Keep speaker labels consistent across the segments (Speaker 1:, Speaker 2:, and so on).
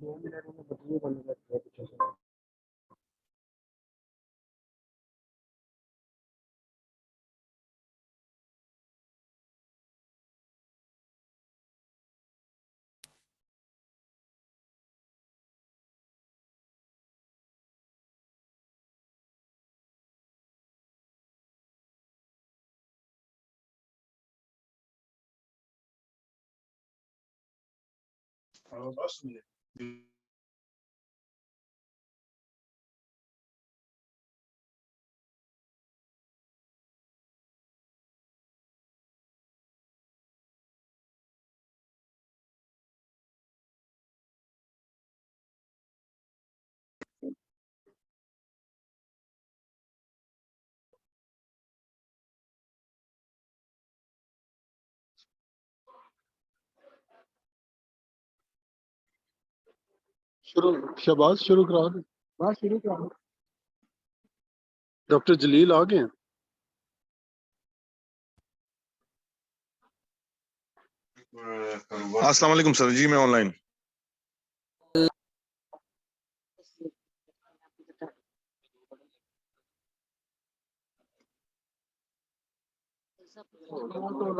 Speaker 1: 2 minute में बदलू बंद कर दिया पीछे से।
Speaker 2: शुरू शहबाज शुरू करा दे।
Speaker 1: बस शुरू करो।
Speaker 2: डॉक्टर जलील आ गए हैं।
Speaker 3: अस्सलाम वालेकुम सर जी, मैं online.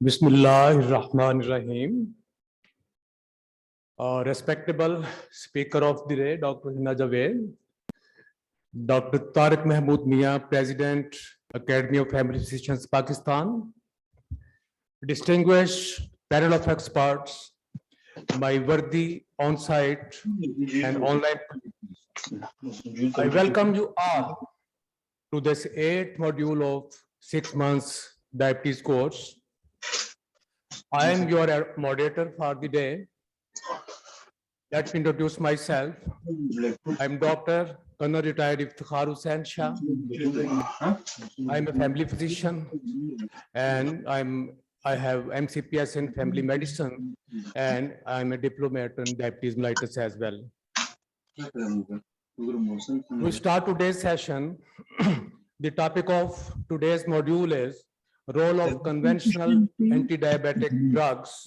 Speaker 4: Bismillahirrahmanirrahim. Respectable Speaker of the Day, Dr. Hina Javed, Dr. Tariq Mahmood Mia, President, Academy of Family Physicians, Pakistan, distinguished panel of experts, my worthy on-site and online. I welcome you all to this 8th module of 6 months diabetes course. I am your moderator for the day. Let me introduce myself. I'm Dr. Colonel Retired Iftikhar Hussain Shah. I'm a family physician and I have MCPS in family medicine and I'm a diplomat in diabetes mellitus as well. We start today's session. The topic of today's module is role of conventional anti-diabetic drugs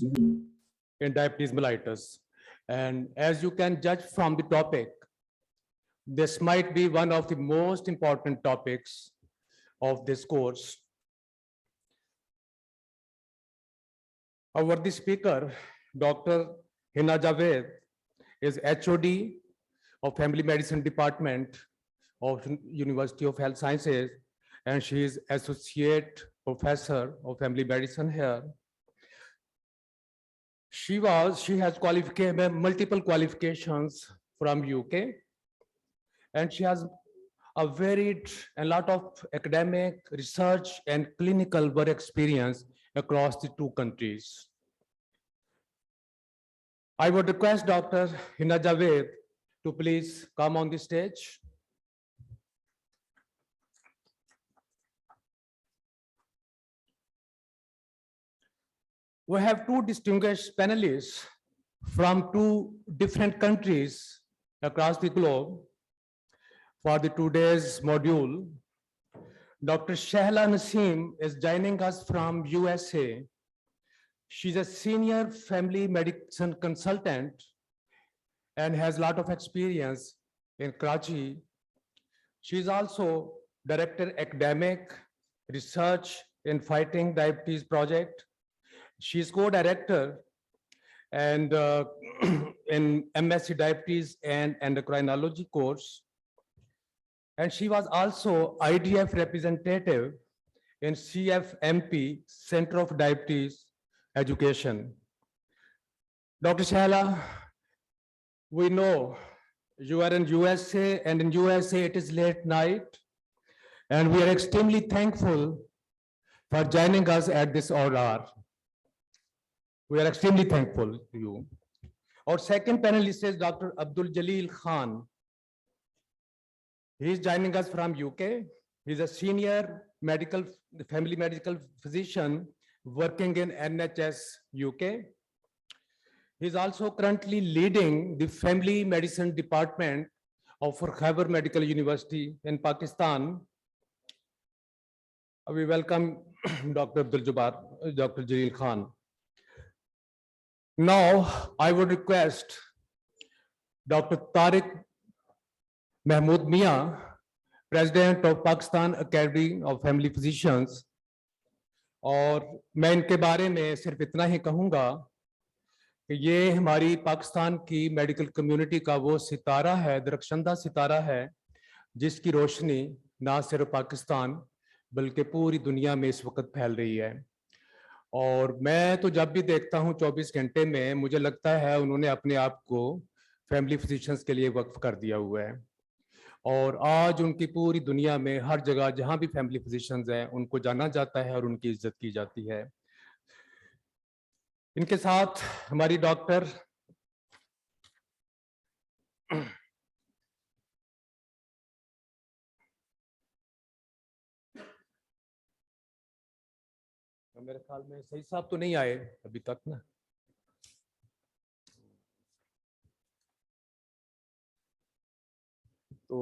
Speaker 4: in diabetes mellitus. And as you can judge from the topic, this might be one of the most important topics of this course. Our worthy speaker, Dr. Hina Javed, is HOD of Family Medicine Department of University of Health Sciences, and she is Associate Professor of Family Medicine here. She has multiple qualifications from UK, and she has a lot of academic research and clinical work experience across the 2 countries. I would request Dr. Hina Javed to please come on the stage. We have 2 distinguished panelists from 2 different countries across the globe for the today's module. Dr. Shahla Naseem is joining us from USA. She's a senior family medicine consultant and has a lot of experience in Karachi. She's also director academic research in Fighting Diabetes Project. She's co-director and in MSc Diabetes and Endocrinology course. And she was also IDF representative in CFMP, Center of Diabetes Education. Dr. Shahla, we know you are in USA, and in USA it is late night, and we are extremely thankful for joining us at this hour. We are extremely thankful to you. Our second panelist is Dr. Abdul Jalil Khan. He is joining us from UK. He is a senior family medical physician working in NHS UK. He is also currently leading the family medicine department of Khyber Medical University in Pakistan. We welcome Dr. Dr. Jalil Khan. Now, I would request Dr. Tariq Mahmood Mia, President of Pakistan Academy of Family Physicians, और मैं इनके बारे में सिर्फ इतना ही कहूँगा कि ये हमारी पाकिस्तान की मेडिकल कम्युनिटी का वो सितारा है, दरख्शंदा सितारा है, जिसकी रोशनी ना सिर्फ पाकिस्तान बल्कि पूरी दुनिया में इस वक्त फैल रही है। और मैं तो जब भी देखता हूँ 24 घंटे में, मुझे लगता है उन्होंने अपने आप को फैमिली फिजिशियंस के लिए वक्फ कर दिया हुआ है, और आज उनकी पूरी दुनिया में हर जगह जहाँ भी फैमिली फिजिशियंस हैं उनको जाना जाता है और उनकी इज्जत की जाती है। इनके साथ हमारी डॉक्टर मेरे ख्याल में सही साहब तो नहीं आए अभी तक ना, तो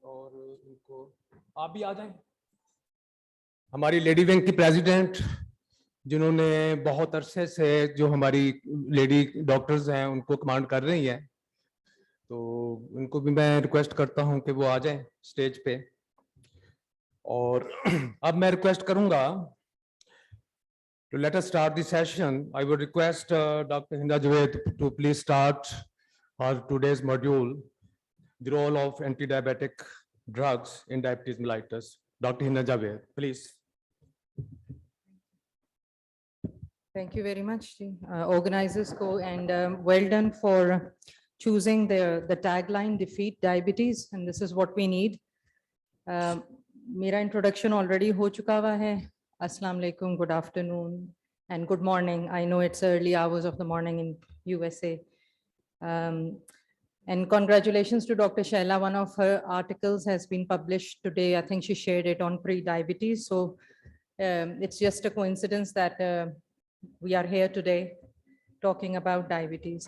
Speaker 4: और इनको आप भी आ जाएं। हमारी लेडी विंग की प्रेसिडेंट, जिन्होंने बहुत अरसे से जो हमारी लेडी डॉक्टर्स हैं उनको कमांड कर रही हैं, तो उनको भी मैं रिक्वेस्ट करता हूं कि वो आ जाएं स्टेज पे। और अब मैं रिक्वेस्ट करूंगा to let us start the session. I would request Dr. Hinda Javed to please start our today's module, the role of anti-diabetic drugs in diabetes mellitus. Dr. Hinda Javed, please.
Speaker 3: Thank you very much, organizers को, and well done for choosing the tagline "Defeat Diabetes," and this is what we need. मेरा introduction already हो चुका हुआ है. Assalamu alaikum, good afternoon, and good morning. I know it's early hours of the morning in USA. And congratulations to Dr. Shahla. One of her articles has been published today. I think she shared it on pre-diabetes. So it's just a coincidence that we are here today talking about diabetes.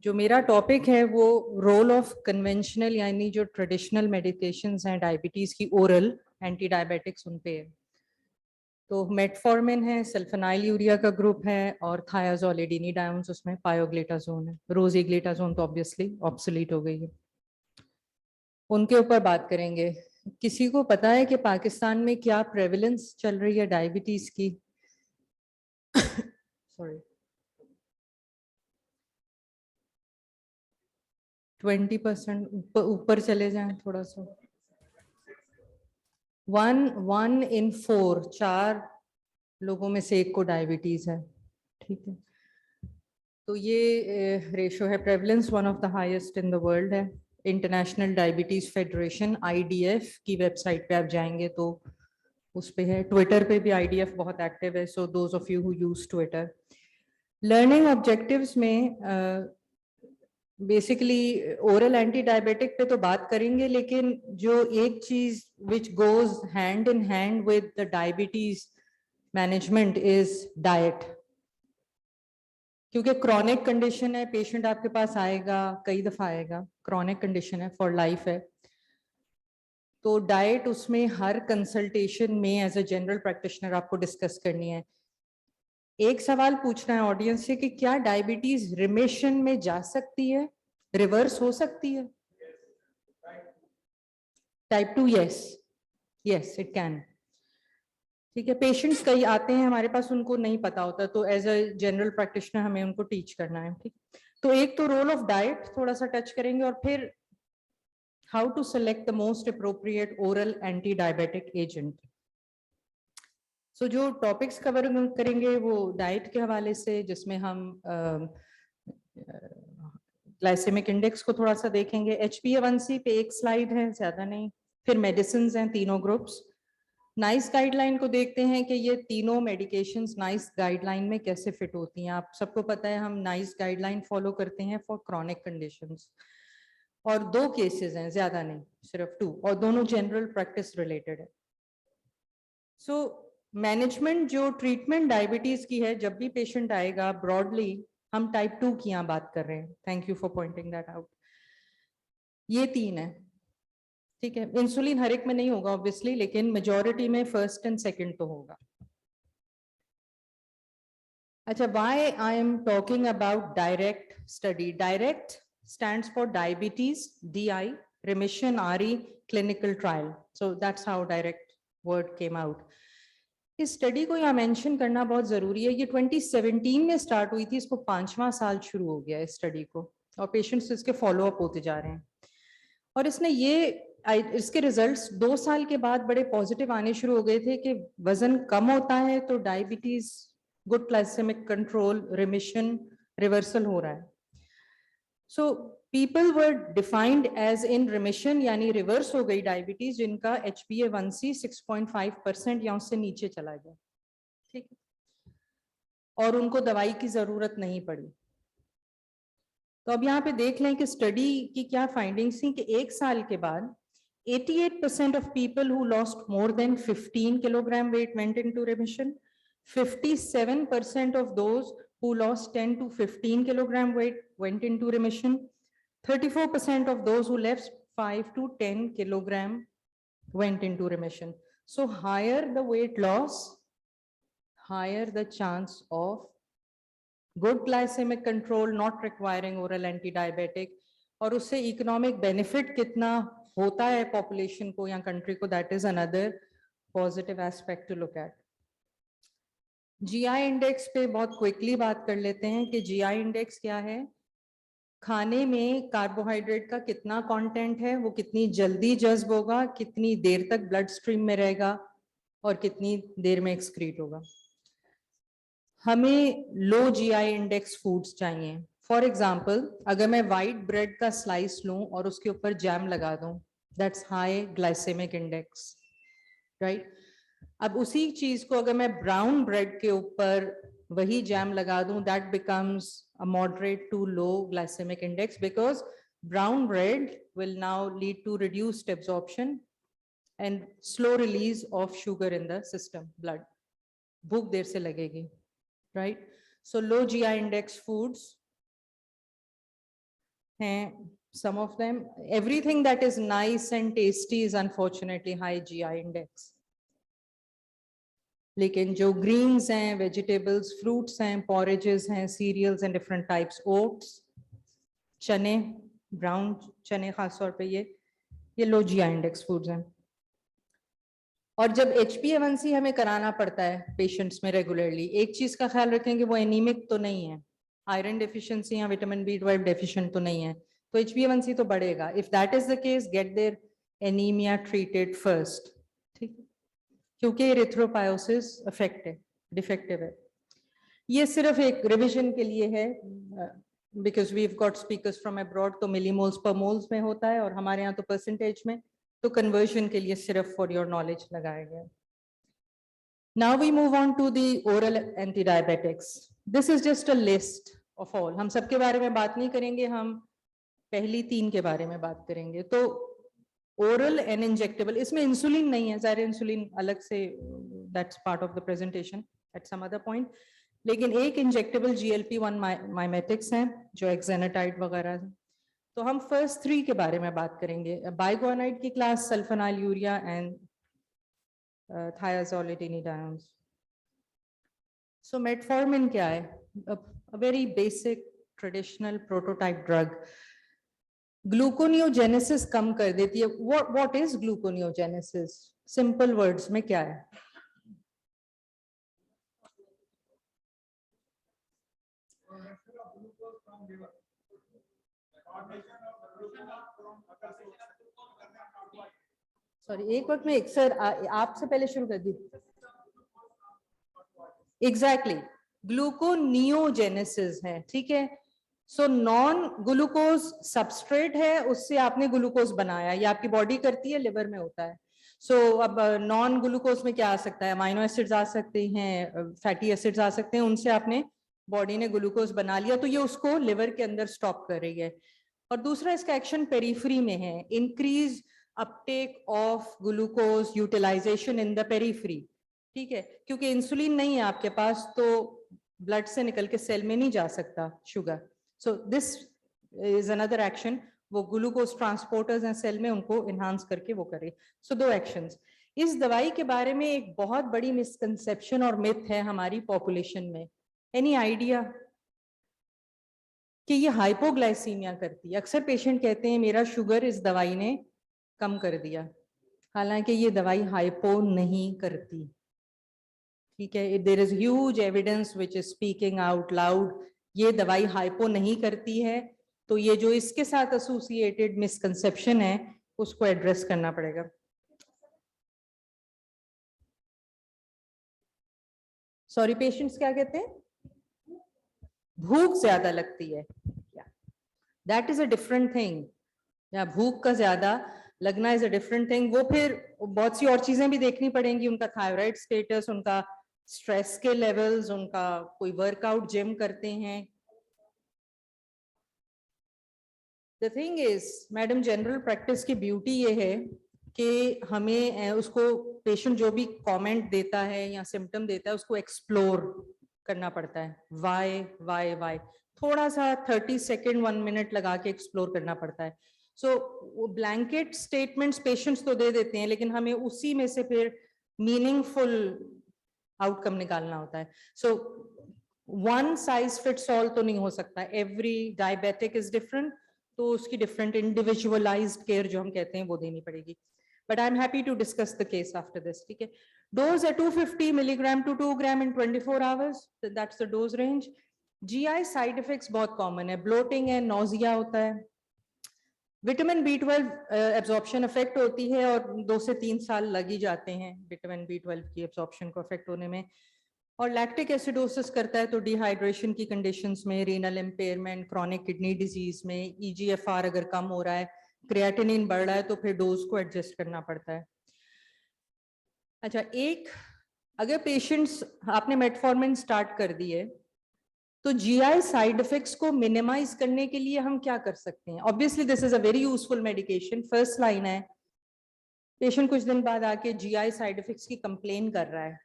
Speaker 3: जो मेरा topic है वो role of conventional यानी जो traditional medications हैं diabetes की, oral anti diabetics उन पे है। तो मेटफॉर्मिन है, सल्फेनाइल यूरिया का ग्रुप है, और थायाजोलिडिनिडाउन्स उसमें पायोग्लिटाजोन है। रोजीग्लिटाजोन तो ऑब्वियसली ऑब्सोलीट हो गई है, उनके ऊपर बात करेंगे। किसी को पता है कि पाकिस्तान में क्या प्रेवलेंस चल रही है डायबिटीज की? सॉरी, 20% ऊपर चले जाएं थोड़ा सा। 1 in 4, 4 लोगों में से एक को डायबिटीज है, ठीक है। तो ये रेशो है, prevalence one of the highest in the world है। इंटरनेशनल डायबिटीज फेडरेशन IDF की वेबसाइट पे आप जाएंगे तो उस पे है। ट्विटर पे भी IDF बहुत एक्टिव है, so those of you who use Twitter. Learning objectives में बेसिकली ओरल एंटी डायबिटिक पे तो बात करेंगे, लेकिन जो एक चीज which goes hand in hand with the diabetes management is diet. क्योंकि क्रॉनिक कंडीशन है, पेशेंट आपके पास आएगा, कई दफा आएगा, क्रॉनिक कंडीशन है, फॉर लाइफ है, तो डाइट उसमें हर कंसल्टेशन में एज अ जनरल प्रैक्टिशनर आपको डिस्कस करनी है। एक सवाल पूछना है ऑडियंस से कि क्या डायबिटीज रिमिशन में जा सकती है, रिवर्स हो सकती है? Type 2 yes, yes it can. ठीक है, पेशेंट्स कई आते हैं हमारे पास, उनको नहीं पता होता, तो एज अ जनरल प्रैक्टिशनर हमें उनको टीच करना है। ठीक, तो एक तो रोल ऑफ डाइट थोड़ा सा टच करेंगे, और फिर how to select the most appropriate oral anti diabetic agent. So जो टॉपिक्स कवर करेंगे वो डाइट के हवाले से, जिसमें हम ग्लाइसेमिक इंडेक्स को थोड़ा सा देखेंगे, HbA1c पे एक स्लाइड है, ज्यादा नहीं, फिर मेडिसिन हैं तीनों ग्रुप्स, नाइस गाइडलाइन को देखते हैं कि ये तीनों मेडिकेशंस नाइस गाइडलाइन में कैसे फिट होती हैं। आप सबको पता है हम नाइस गाइडलाइन फॉलो करते हैं फॉर क्रॉनिक कंडीशंस, और 2 केसेस हैं, ज्यादा नहीं, सिर्फ 2, और दोनों जनरल प्रैक्टिस रिलेटेड है। सो मैनेजमेंट जो ट्रीटमेंट डायबिटीज की है, जब भी पेशेंट आएगा, ब्रॉडली हम टाइप 2 की यहाँ बात कर रहे हैं, thank you for pointing that out. ये 3 है, ठीक है, इंसुलिन हर एक में नहीं होगा ऑब्वियसली, लेकिन मेजॉरिटी में फर्स्ट एंड सेकंड तो होगा। अच्छा, why I am talking about direct study? Direct stands for diabetes, DI, remission, RE, clinical trial, so that's how direct word came out. इस स्टडी को यहाँ मेंशन करना बहुत जरूरी है। ये 2017 में स्टार्ट हुई थी, इसको 5वां साल शुरू हो गया इस स्टडी को, और पेशेंट्स इसके फॉलो अप होते जा रहे हैं, और इसके रिजल्ट्स 2 साल के बाद बड़े पॉजिटिव आने शुरू हो गए थे कि वजन कम होता है तो diabetes, good glycemic control, remission, reversal हो रहा है। So people were defined as in remission, यानी रिवर्स हो गई डायबिटीज, जिनका HbA1c 6.5% या उससे नीचे चला गया, ठीक है, और उनको दवाई की जरूरत नहीं पड़ी। तो अब यहाँ पे देख लें कि स्टडी की क्या फाइंडिंग्स थी कि 1 साल के बाद 88% of people who lost more than 15 kilogram weight went into remission. 57% of those who lost 10 to 15 kilogram weight went into remission. 34% of those who left 5 to 10 kilogram went into remission. So higher the weight loss, higher the chance of good glycemic control, not requiring oral anti-diabetic, और उससे economic benefit कितना होता है population को या country को, that is another positive aspect to look at. GI index पे बहुत क्विकली बात कर लेते हैं कि GI इंडेक्स क्या है। खाने में कार्बोहाइड्रेट का कितना कंटेंट है, वो कितनी जल्दी जज्ब होगा, कितनी देर तक ब्लड स्ट्रीम में रहेगा, और कितनी देर में एक्सक्रीट होगा। हमें लो GI इंडेक्स फूड्स चाहिए। फॉर एग्जाम्पल, अगर मैं व्हाइट ब्रेड का स्लाइस लूं और उसके ऊपर जैम लगा दूं, that's high glycemic index, right. अब उसी चीज को अगर मैं ब्राउन ब्रेड के ऊपर वही जैम लगा दूं, that becomes a moderate to low glycemic index, because brown bread will now lead to reduced absorption and slow release of sugar in the system, blood, भूख देर से लगेगी, right. So low GI index foods हैं, some of them. Everything that is nice and tasty is unfortunately high GI index. लेकिन जो greens हैं, vegetables, fruits हैं, porridges हैं, cereals and different types, oats, चने, brown चने खास तौर पे, ये low GI index foods हैं। और जब HbA1c हमें कराना पड़ता है पेशेंट्स में रेगुलरली, एक चीज का ख्याल रखेंगे, वो एनीमिक तो नहीं है, आयरन डेफिशिएंसी या विटामिन B12 डेफिशिएंट तो नहीं है, तो HbA1c तो बढ़ेगा। If that is the case, get their anemia treated first, ठीक है, क्योंकि एरिथ्रोपायोसिस डिफेक्टिव है। ये सिर्फ एक रिविजन के लिए है, because we have got speakers from abroad, तो मिलीमोल्स पर मोल्स में होता है और हमारे यहाँ तो परसेंटेज में, तो कन्वर्जन के लिए सिर्फ फॉर योर नॉलेज लगाया गया। Now we move on to the oral anti diabetics. This is just a list of all, हम सबके बारे में बात नहीं करेंगे, हम पहली 3 के बारे में बात करेंगे। तो ओरल एंड इंजेक्टेबल, इसमें इंसुलिन नहीं है, ज़ाहिर इंसुलिन अलग से, that's part of the presentation at some other point. लेकिन एक इंजेक्टेबल GLP-1 माइमेटिक्स हैं जो एक्सेनाटाइड वगैरह हैं। तो हम फर्स्ट 3 के बारे में बात करेंगे। बाइगोनाइड की class, sulphonyl urea and thiazolidinediones। So metformin क्या है? A very basic traditional prototype drug। Gluconeogenesis कम कर देती है। What is gluconeogenesis? Simple words में क्या है? सॉरी, एक वक्त में एक सर आपसे पहले शुरू कर दी। एग्जैक्टली, ग्लूकोनियोजेनेसिस है, ठीक है। सो नॉन ग्लूकोज सबस्ट्रेट है, उससे आपने ग्लूकोज बनाया, ये आपकी बॉडी करती है, लिवर में होता है। सो अब नॉन ग्लूकोज में क्या आ सकता है? अमाइनो एसिड्स आ सकते हैं, फैटी एसिड्स आ सकते हैं, उनसे आपने बॉडी ने ग्लूकोज बना लिया, तो ये उसको लिवर के अंदर स्टॉप कर रही है। और दूसरा इसका एक्शन पेरिफेरी में है, increase uptake of glucose utilization in the periphery, ठीक है। क्योंकि इंसुलिन नहीं है आपके पास, तो ब्लड से निकल के सेल में नहीं जा सकता sugar. So this is another action, वो ग्लूकोज ट्रांसपोर्टर्स हैं सेल में, उनको इनहांस करके वो करे। सो 2 एक्शंस। इस दवाई के बारे में एक बहुत बड़ी मिसकंसेप्शन और मिथ है हमारी पॉपुलेशन में। एनी आइडिया कि ये हाइपोग्लाइसीमिया करती है? अक्सर पेशेंट कहते हैं मेरा शुगर इस दवाई ने कम कर दिया, हालांकि ये दवाई हाइपो नहीं करती, ठीक है। There is huge evidence which is speaking out loud, ये दवाई हाइपो नहीं करती है। तो ये जो इसके साथ एसोसिएटेड मिसकंसेप्शन है, उसको एड्रेस करना पड़ेगा। सॉरी, पेशेंट्स क्या कहते हैं? भूख ज्यादा लगती है, that is a different thing. या भूख का ज्यादा लगना इज अ डिफरेंट थिंग। वो फिर बहुत सी और चीजें भी देखनी पड़ेंगी, उनका थायराइड स्टेटस, उनका स्ट्रेस के लेवल्स, उनका कोई वर्कआउट जिम करते हैं। The thing is madam, general practice की ब्यूटी ये है कि हमें उसको पेशेंट जो भी कमेंट देता है या सिम्टम देता है, उसको एक्सप्लोर करना पड़ता है। वाई थोड़ा सा 30 सेकेंड 1 मिनट लगा के एक्सप्लोर करना पड़ता है। सो ब्लैंकेट स्टेटमेंट्स पेशेंट्स तो दे देते हैं, लेकिन हमें उसी में से फिर मीनिंगफुल आउटकम निकालना होता है। So one size fits all तो नहीं हो सकता, एवरी डायबिटिक इज डिफरेंट, तो उसकी डिफरेंट इंडिविजुअलाइज्ड केयर जो हम कहते हैं वो देनी पड़ेगी। But I am happy to discuss the case after this, ठीक है। डोज है 250 milligram to 2 gram in 24 hours, that's the dose range. GI side effects बहुत कॉमन है, ब्लोटिंग है, नोजिया होता है। विटामिन B12 एब्जॉर्प्शन इफेक्ट होती है, और 2 से 3 साल लग ही जाते हैं विटामिन B12 की एब्जॉर्प्शन को इफेक्ट होने में। और लैक्टिक एसिडोसिस करता है, तो डिहाइड्रेशन की कंडीशंस में, renal impairment, chronic kidney disease में, EGFR अगर कम हो रहा है, क्रिएटिनिन बढ़ रहा है, तो फिर डोज को एडजस्ट करना पड़ता है। अच्छा, अगर पेशेंट्स आपने मेटफॉर्मिन स्टार्ट कर दी है, तो GI साइड इफेक्ट्स को मिनिमाइज करने के लिए हम क्या कर सकते हैं? Obviously this is a very useful medication. First line है, पेशेंट कुछ दिन बाद आके GI साइड इफेक्ट्स की कंप्लेन कर रहा है।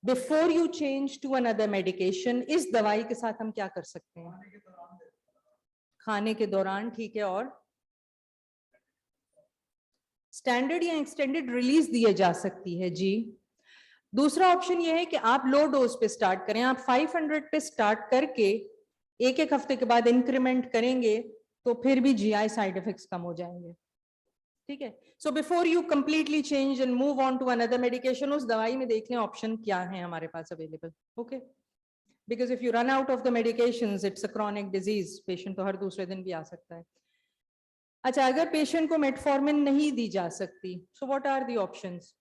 Speaker 3: Before you change to another medication, इस दवाई के साथ हम क्या कर सकते हैं? खाने के दौरान, ठीक है। और स्टैंडर्ड या एक्सटेंडेड रिलीज दिए जा सकती है जी। दूसरा ऑप्शन ये है कि आप लो डोज पे स्टार्ट करें, आप 500 पे स्टार्ट करके 1-1 हफ्ते के बाद इंक्रीमेंट करेंगे, तो फिर भी GI साइड इफेक्ट्स कम हो जाएंगे, ठीक है। So before you completely change and move on to another medication, उस दवाई में देख लें ऑप्शन क्या है हमारे पास available, okay. Because if you run out of the medications, it's a chronic disease, patient तो हर दूसरे दिन भी आ सकता है। अच्छा, अगर पेशेंट को मेटफॉर्मिन नहीं दी जा सकती, so what are the options?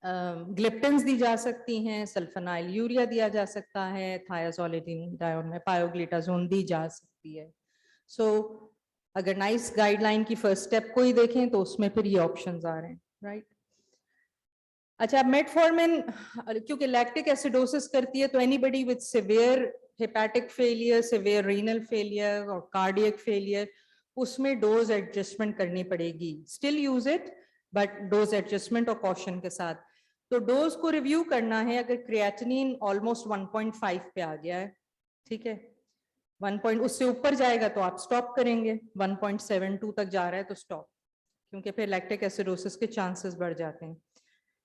Speaker 3: Gliptins दी जा सकती हैं, सल्फोनाइल यूरिया दिया जा सकता है, thiazolidinedione में पायोग्लिटाजोन दी जा सकती है। सो अगर नाइस गाइडलाइन की फर्स्ट स्टेप को ही देखें, तो उसमें फिर ये ऑप्शंस आ रहे हैं, राइट। अच्छा, मेटफॉर्मिन क्योंकि लैक्टिक एसिडोसिस करती है, तो anybody with severe hepatic failure, severe renal failure और कार्डियक फेलियर, उसमें डोज एडजस्टमेंट करनी पड़ेगी। Still use it, but dose adjustment और कॉशन के साथ। तो डोज को रिव्यू करना है। अगर क्रिएटिनिन ऑलमोस्ट 1.5 पे आ गया है, ठीक है, 1 पॉइंट उससे ऊपर जाएगा तो आप स्टॉप करेंगे, 1.72 तक जा रहा है तो स्टॉप, क्योंकि फिर लैक्टिक एसिडोसिस के चांसेस बढ़ जाते हैं,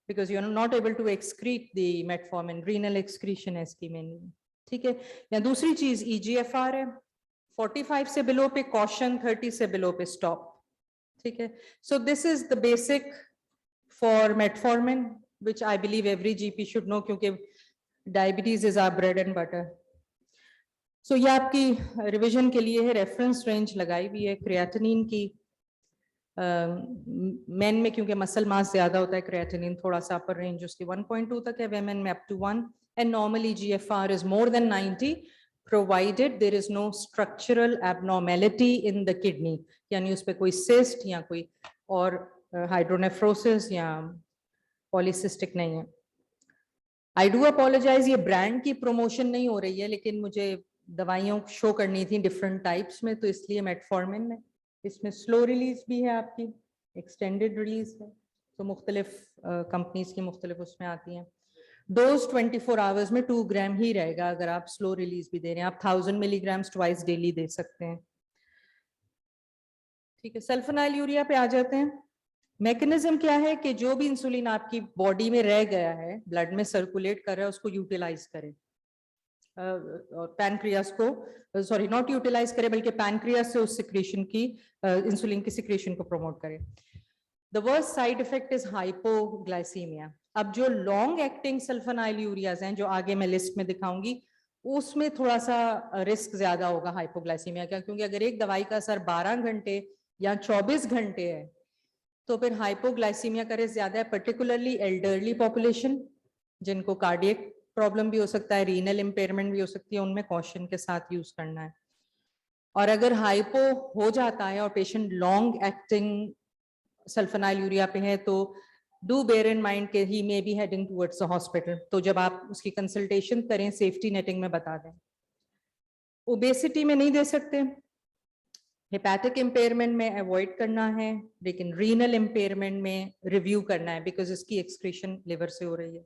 Speaker 3: because you are not able to excrete the metformin, renal excretion है इसकी मेनली, ठीक है। या दूसरी चीज EGFR है, 45 से बिलो पे कॉशन, 30 से बिलो पे स्टॉप, ठीक है। So this is the basic for metformin which I believe every GP should know, क्योंकि diabetes is our bread and butter. So ये आपकी रिवीजन के लिए है, रेफरेंस रेंज लगाई हुई है क्रिएटिनिन की। मेन में क्योंकि मसल मास ज्यादा होता है, क्रिएटिनिन थोड़ा सा अपर रेंज उसकी 1.2 तक है, वेमेन में up to 1, and normally GFR is more than 90 provided there is no structural abnormality in the kidney, यानी उस पर कोई सिस्ट या कोई और हाइड्रोनेफ्रोसिस या पॉलीसिस्टिक नहीं है। आई डू अपोलोजाइज, ये ब्रांड की प्रमोशन नहीं हो रही है, लेकिन मुझे दवाइयों शो करनी थी डिफरेंट टाइप्स में, तो इसलिए मेटफॉर्मिन में इसमें स्लो रिलीज भी है आपकी, एक्सटेंडेड रिलीज है, तो मुख्तलिफ कंपनीज की मुख्तलिफ उसमें आती हैं। डोज 24 आवर्स में 2 ग्राम ही रहेगा, अगर आप स्लो रिलीज भी दे रहे हैं, आप 1000 मिलीग्राम ट्वाइस डेली दे सकते हैं, ठीक है। सल्फोनाइल यूरिया पे आ जाते हैं। मैकेनिज्म क्या है कि जो भी इंसुलिन आपकी बॉडी में रह गया है, ब्लड में सर्कुलेट कर रहा है, उसको यूटिलाइज करे, और पैनक्रियास को, सॉरी नॉट यूटिलाइज करे, बल्कि पैनक्रियास से उस सिक्रीशन की, इंसुलिन की सिक्रीशन को प्रमोट करे। The worst side effect is hypoglycaemia. अब जो लॉन्ग एक्टिंग सल्फोनाइल यूरियाज हैं, जो आगे मैं लिस्ट में दिखाऊंगी, उसमें थोड़ा सा रिस्क ज्यादा होगा हाइपोग्लाइसीमिया का, क्योंकि अगर एक दवाई का असर 12 घंटे या 24 घंटे है, तो फिर हाइपोग्लाइसीमिया का रिस्क ज्यादा है, पर्टिकुलरली एल्डरली पॉपुलेशन, जिनको कार्डियक प्रॉब्लम भी हो सकता है, रीनल इम्पेयरमेंट भी हो सकती है, उनमें कॉशन के साथ यूज करना है। और अगर हाइपो हो जाता है और patient long acting sulphonyl urea पे है, तो डू बेयर इन माइंड के he may be heading towards the hospital, तो जब आप उसकी कंसल्टेशन करें सेफ्टी नेटिंग में बता दें। ओबेसिटी में नहीं दे सकते, हेपेटिक इम्पेयरमेंट में अवॉइड करना है, लेकिन रीनल इम्पेयरमेंट में रिव्यू करना है, बिकॉज इसकी एक्सक्रीशन लिवर से हो रही है।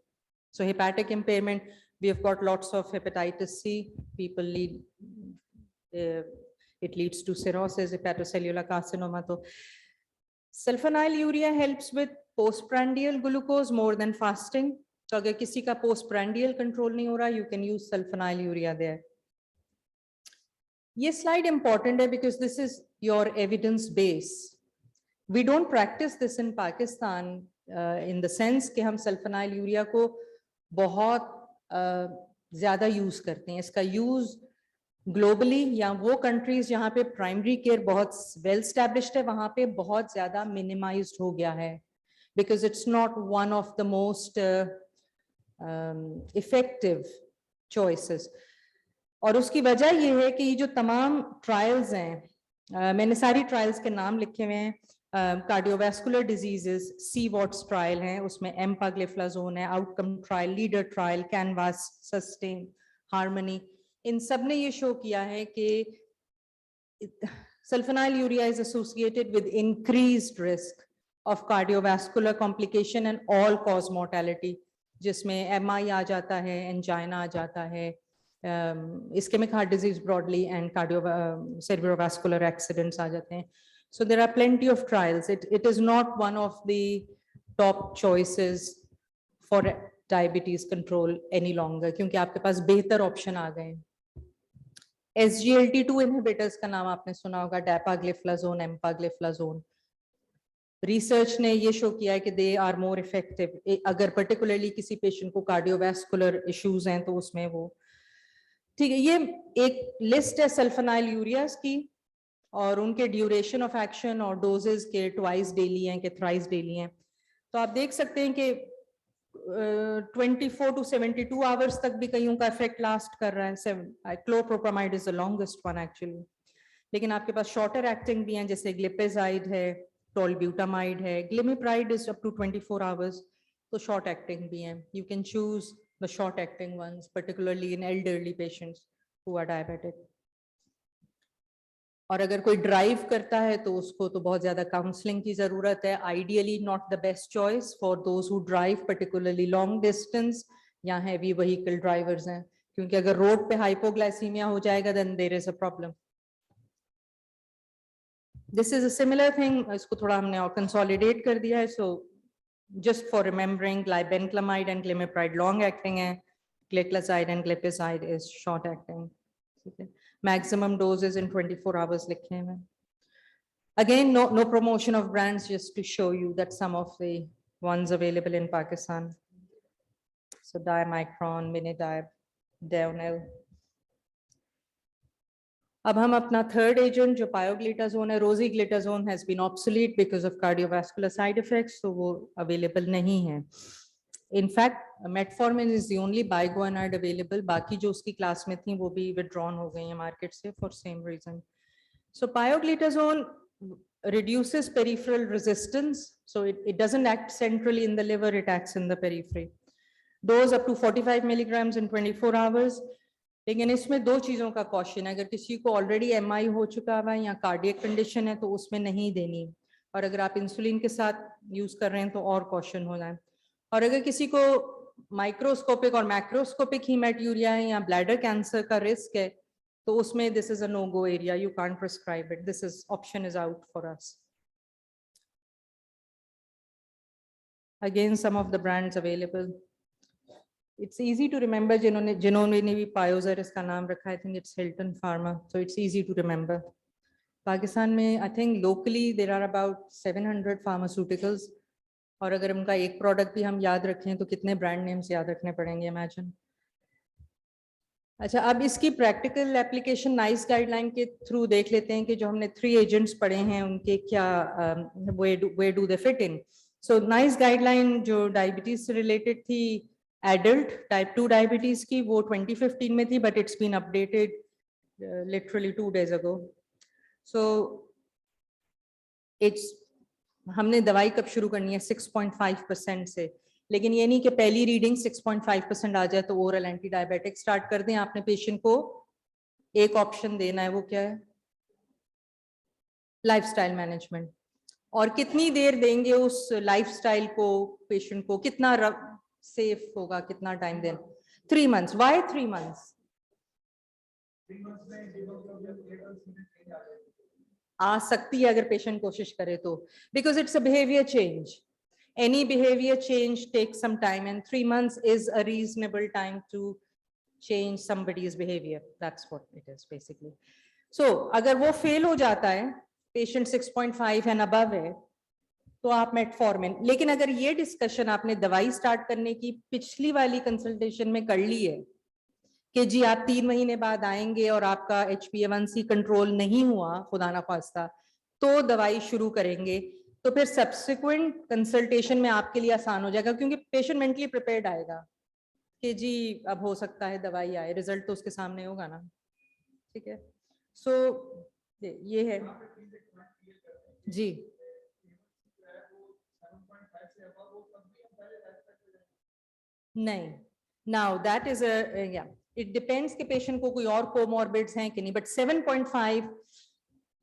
Speaker 3: So hepatic impairment, we have got lots of hepatitis C, people lead, it leads to cirrhosis, hepatocellular carcinoma. तो sulphonyl urea helps with postprandial glucose more than fasting. तो अगर किसी का postprandial कंट्रोल नहीं हो रहा, you can use sulfonyl urea there. ये slide important है because this is your evidence base. We don't practice this in Pakistan in the sense कि हम सल्फोनाइल यूरिया को बहुत ज्यादा यूज करते हैं। इसका यूज ग्लोबली या वो कंट्रीज जहाँ पे प्राइमरी केयर बहुत वेल स्टैब्लिश्ड है, वहां पे बहुत ज्यादा मिनिमाइज्ड हो गया है, because it's not one of the most effective choices. और उसकी वजह ये है कि ये जो तमाम ट्रायल्स हैं, मैंने सारी ट्रायल्स के नाम लिखे हुए हैं, कार्डियोवैस्कुलर डिजीजेस, CWATS ट्रायल है, उसमें एम्पाग्लिफ्लाजोन है, outcome trial, LEADER trial, CANVAS, SUSTAIN, HARMONY, इन सब ने ये शो किया है कि sulphonyl urea is associated with increased risk of cardiovascular complication and all cause mortality, जिसमें MI आ जाता है, एंजाइना आ जाता है, ischemic heart disease broadly and cerebrovascular accidents आ जाते हैं. So there are plenty of trials. It is not one of the top choices for diabetes control any longer, क्योंकि आपके पास बेहतर ऑप्शन आ गए. SGLT2 inhibitors का नाम आपने सुना होगा, dapagliflozin, empagliflozin. रिसर्च ने ये शो किया है कि दे आर मोर इफेक्टिव. अगर पर्टिकुलरली किसी पेशेंट को कार्डियोवैस्कुलर इश्यूज हैं तो उसमें वो ठीक है. ये एक लिस्ट है सल्फोनाइल यूरियाज की और उनके ड्यूरेशन ऑफ एक्शन और डोजेस के ट्वाइस डेली हैं कि थ्राइस डेली हैं. तो आप देख सकते हैं कि 24 to 72 आवर्स तक भी कईयों का इफेक्ट लास्ट कर रहा है. Chlorpropamide is the longest one actually, लेकिन आपके पास शॉर्टर एक्टिंग भी हैं, जैसे ग्लिपेजाइड है, टोलब्यूटामाइड है, glimepiride is up to 24 hours. तो शॉर्ट एक्टिंग भी हैं. You can choose the short acting ones, particularly in elderly patients who are diabetic. और अगर कोई ड्राइव करता है तो उसको तो बहुत ज्यादा काउंसलिंग की जरूरत है. Ideally not the best choice for those who drive particularly long distance या हैवी व्हीकल ड्राइवर्स हैं, क्योंकि अगर रोड पे हाइपोग्लाइसीमिया हो जाएगा then there is a problem. This is a similar thing. इसको थोड़ा हमने और कंसोलिडेट कर दिया है. So just for remembering, glibenclamide and glimepiride long acting है, gliclazide and glipizide is short acting. ठीक है. Maximum dose is in 24 hours लिखे हैं. Again, no promotion of brands, just to show you that some of the ones available in Pakistan. So Diamicron, Minidab, Deonil. अब हम अपना third agent जो pioglitazone है, रोजीग्लिटाजोन has been obsolete because of cardiovascular side effects, so वो available नहीं है. In fact, metformin is the only biguanide available. बाकी जो उसकी क्लास में थी वो भी withdrawn हो गई हैं मार्केट से for same reason. So pioglitazone reduces peripheral resistance. So it doesn't act centrally in the liver, it acts in the periphery. Dose up to 45 milligrams in 24 hours. लेकिन इसमें दो चीजों का caution है. अगर किसी को already MI हो चुका है या cardiac condition है तो उसमें नहीं देनी. और अगर आप इंसुलिन के साथ यूज कर रहे हैं तो और caution होना है. और अगर किसी को माइक्रोस्कोपिक और मैक्रोस्कोपिक हीमेटूरिया है या ब्लैडर कैंसर का रिस्क है तो उसमें this is a no go area. You can't prescribe it. This is option is out for us. Again some of the brands available. It's easy to remember. जिन्होंने भी पायोजर इसका नाम रखा है, I think it's Hilton Pharma, so it's easy to remember. Pakistan में I think locally there are about 700 pharmaceuticals. और अगर उनका एक प्रोडक्ट भी हम याद रखें तो कितने ब्रांड नेम्स याद रखने पड़ेंगे, इमेजिन. अच्छा, अब इसकी प्रैक्टिकल एप्लीकेशन नाइस गाइडलाइन के थ्रू देख लेते हैं कि जो हमने 3 एजेंट्स पढ़े हैं उनके क्या वे do they fit in. So NICE guideline जो डायबिटीज से रिलेटेड थी, एडल्ट टाइप 2 डायबिटीज की, वो 2015 में थी, but it's been updated literally 2 days ago. So it's हमने दवाई कब शुरू करनी है? 6.5% से. लेकिन ये नहीं कि पहली रीडिंग 6.5% आ जाए तो ओरल एंटी डायबिटिक स्टार्ट कर दें. आपने पेशेंट को एक ऑप्शन देना है, वो क्या है? Lifestyle management. और कितनी देर देंगे उस लाइफस्टाइल को पेशेंट को? कितना सेफ होगा? कितना टाइम दें? 3 months. Why 3 months? आ सकती है अगर पेशेंट कोशिश करे तो, because it's a behaviour change. Any behaviour change takes some time and 3 months is a reasonable time to change somebody's behaviour. That's what it is basically. So अगर वो fail हो जाता है, पेशेंट 6.5 एंड अबव है, तो आप metformin. लेकिन अगर ये डिस्कशन आपने दवाई स्टार्ट करने की पिछली वाली कंसल्टेशन में कर ली है कि जी आप 3 महीने बाद आएंगे और आपका HbA1c कंट्रोल नहीं हुआ, खुदा ना खास्ता, तो दवाई शुरू करेंगे, तो फिर सब्सिक्वेंट कंसल्टेशन में आपके लिए आसान हो जाएगा, क्योंकि पेशेंट मेंटली प्रिपेयर्ड आएगा कि जी अब हो सकता है दवाई आए, रिजल्ट तो उसके सामने होगा ना. ठीक है. सो ये है जी. नहीं, now that is a it depends कि पेशेंट को कोई और कोमॉर्बिड्स हैं कि नहीं. बट 7.5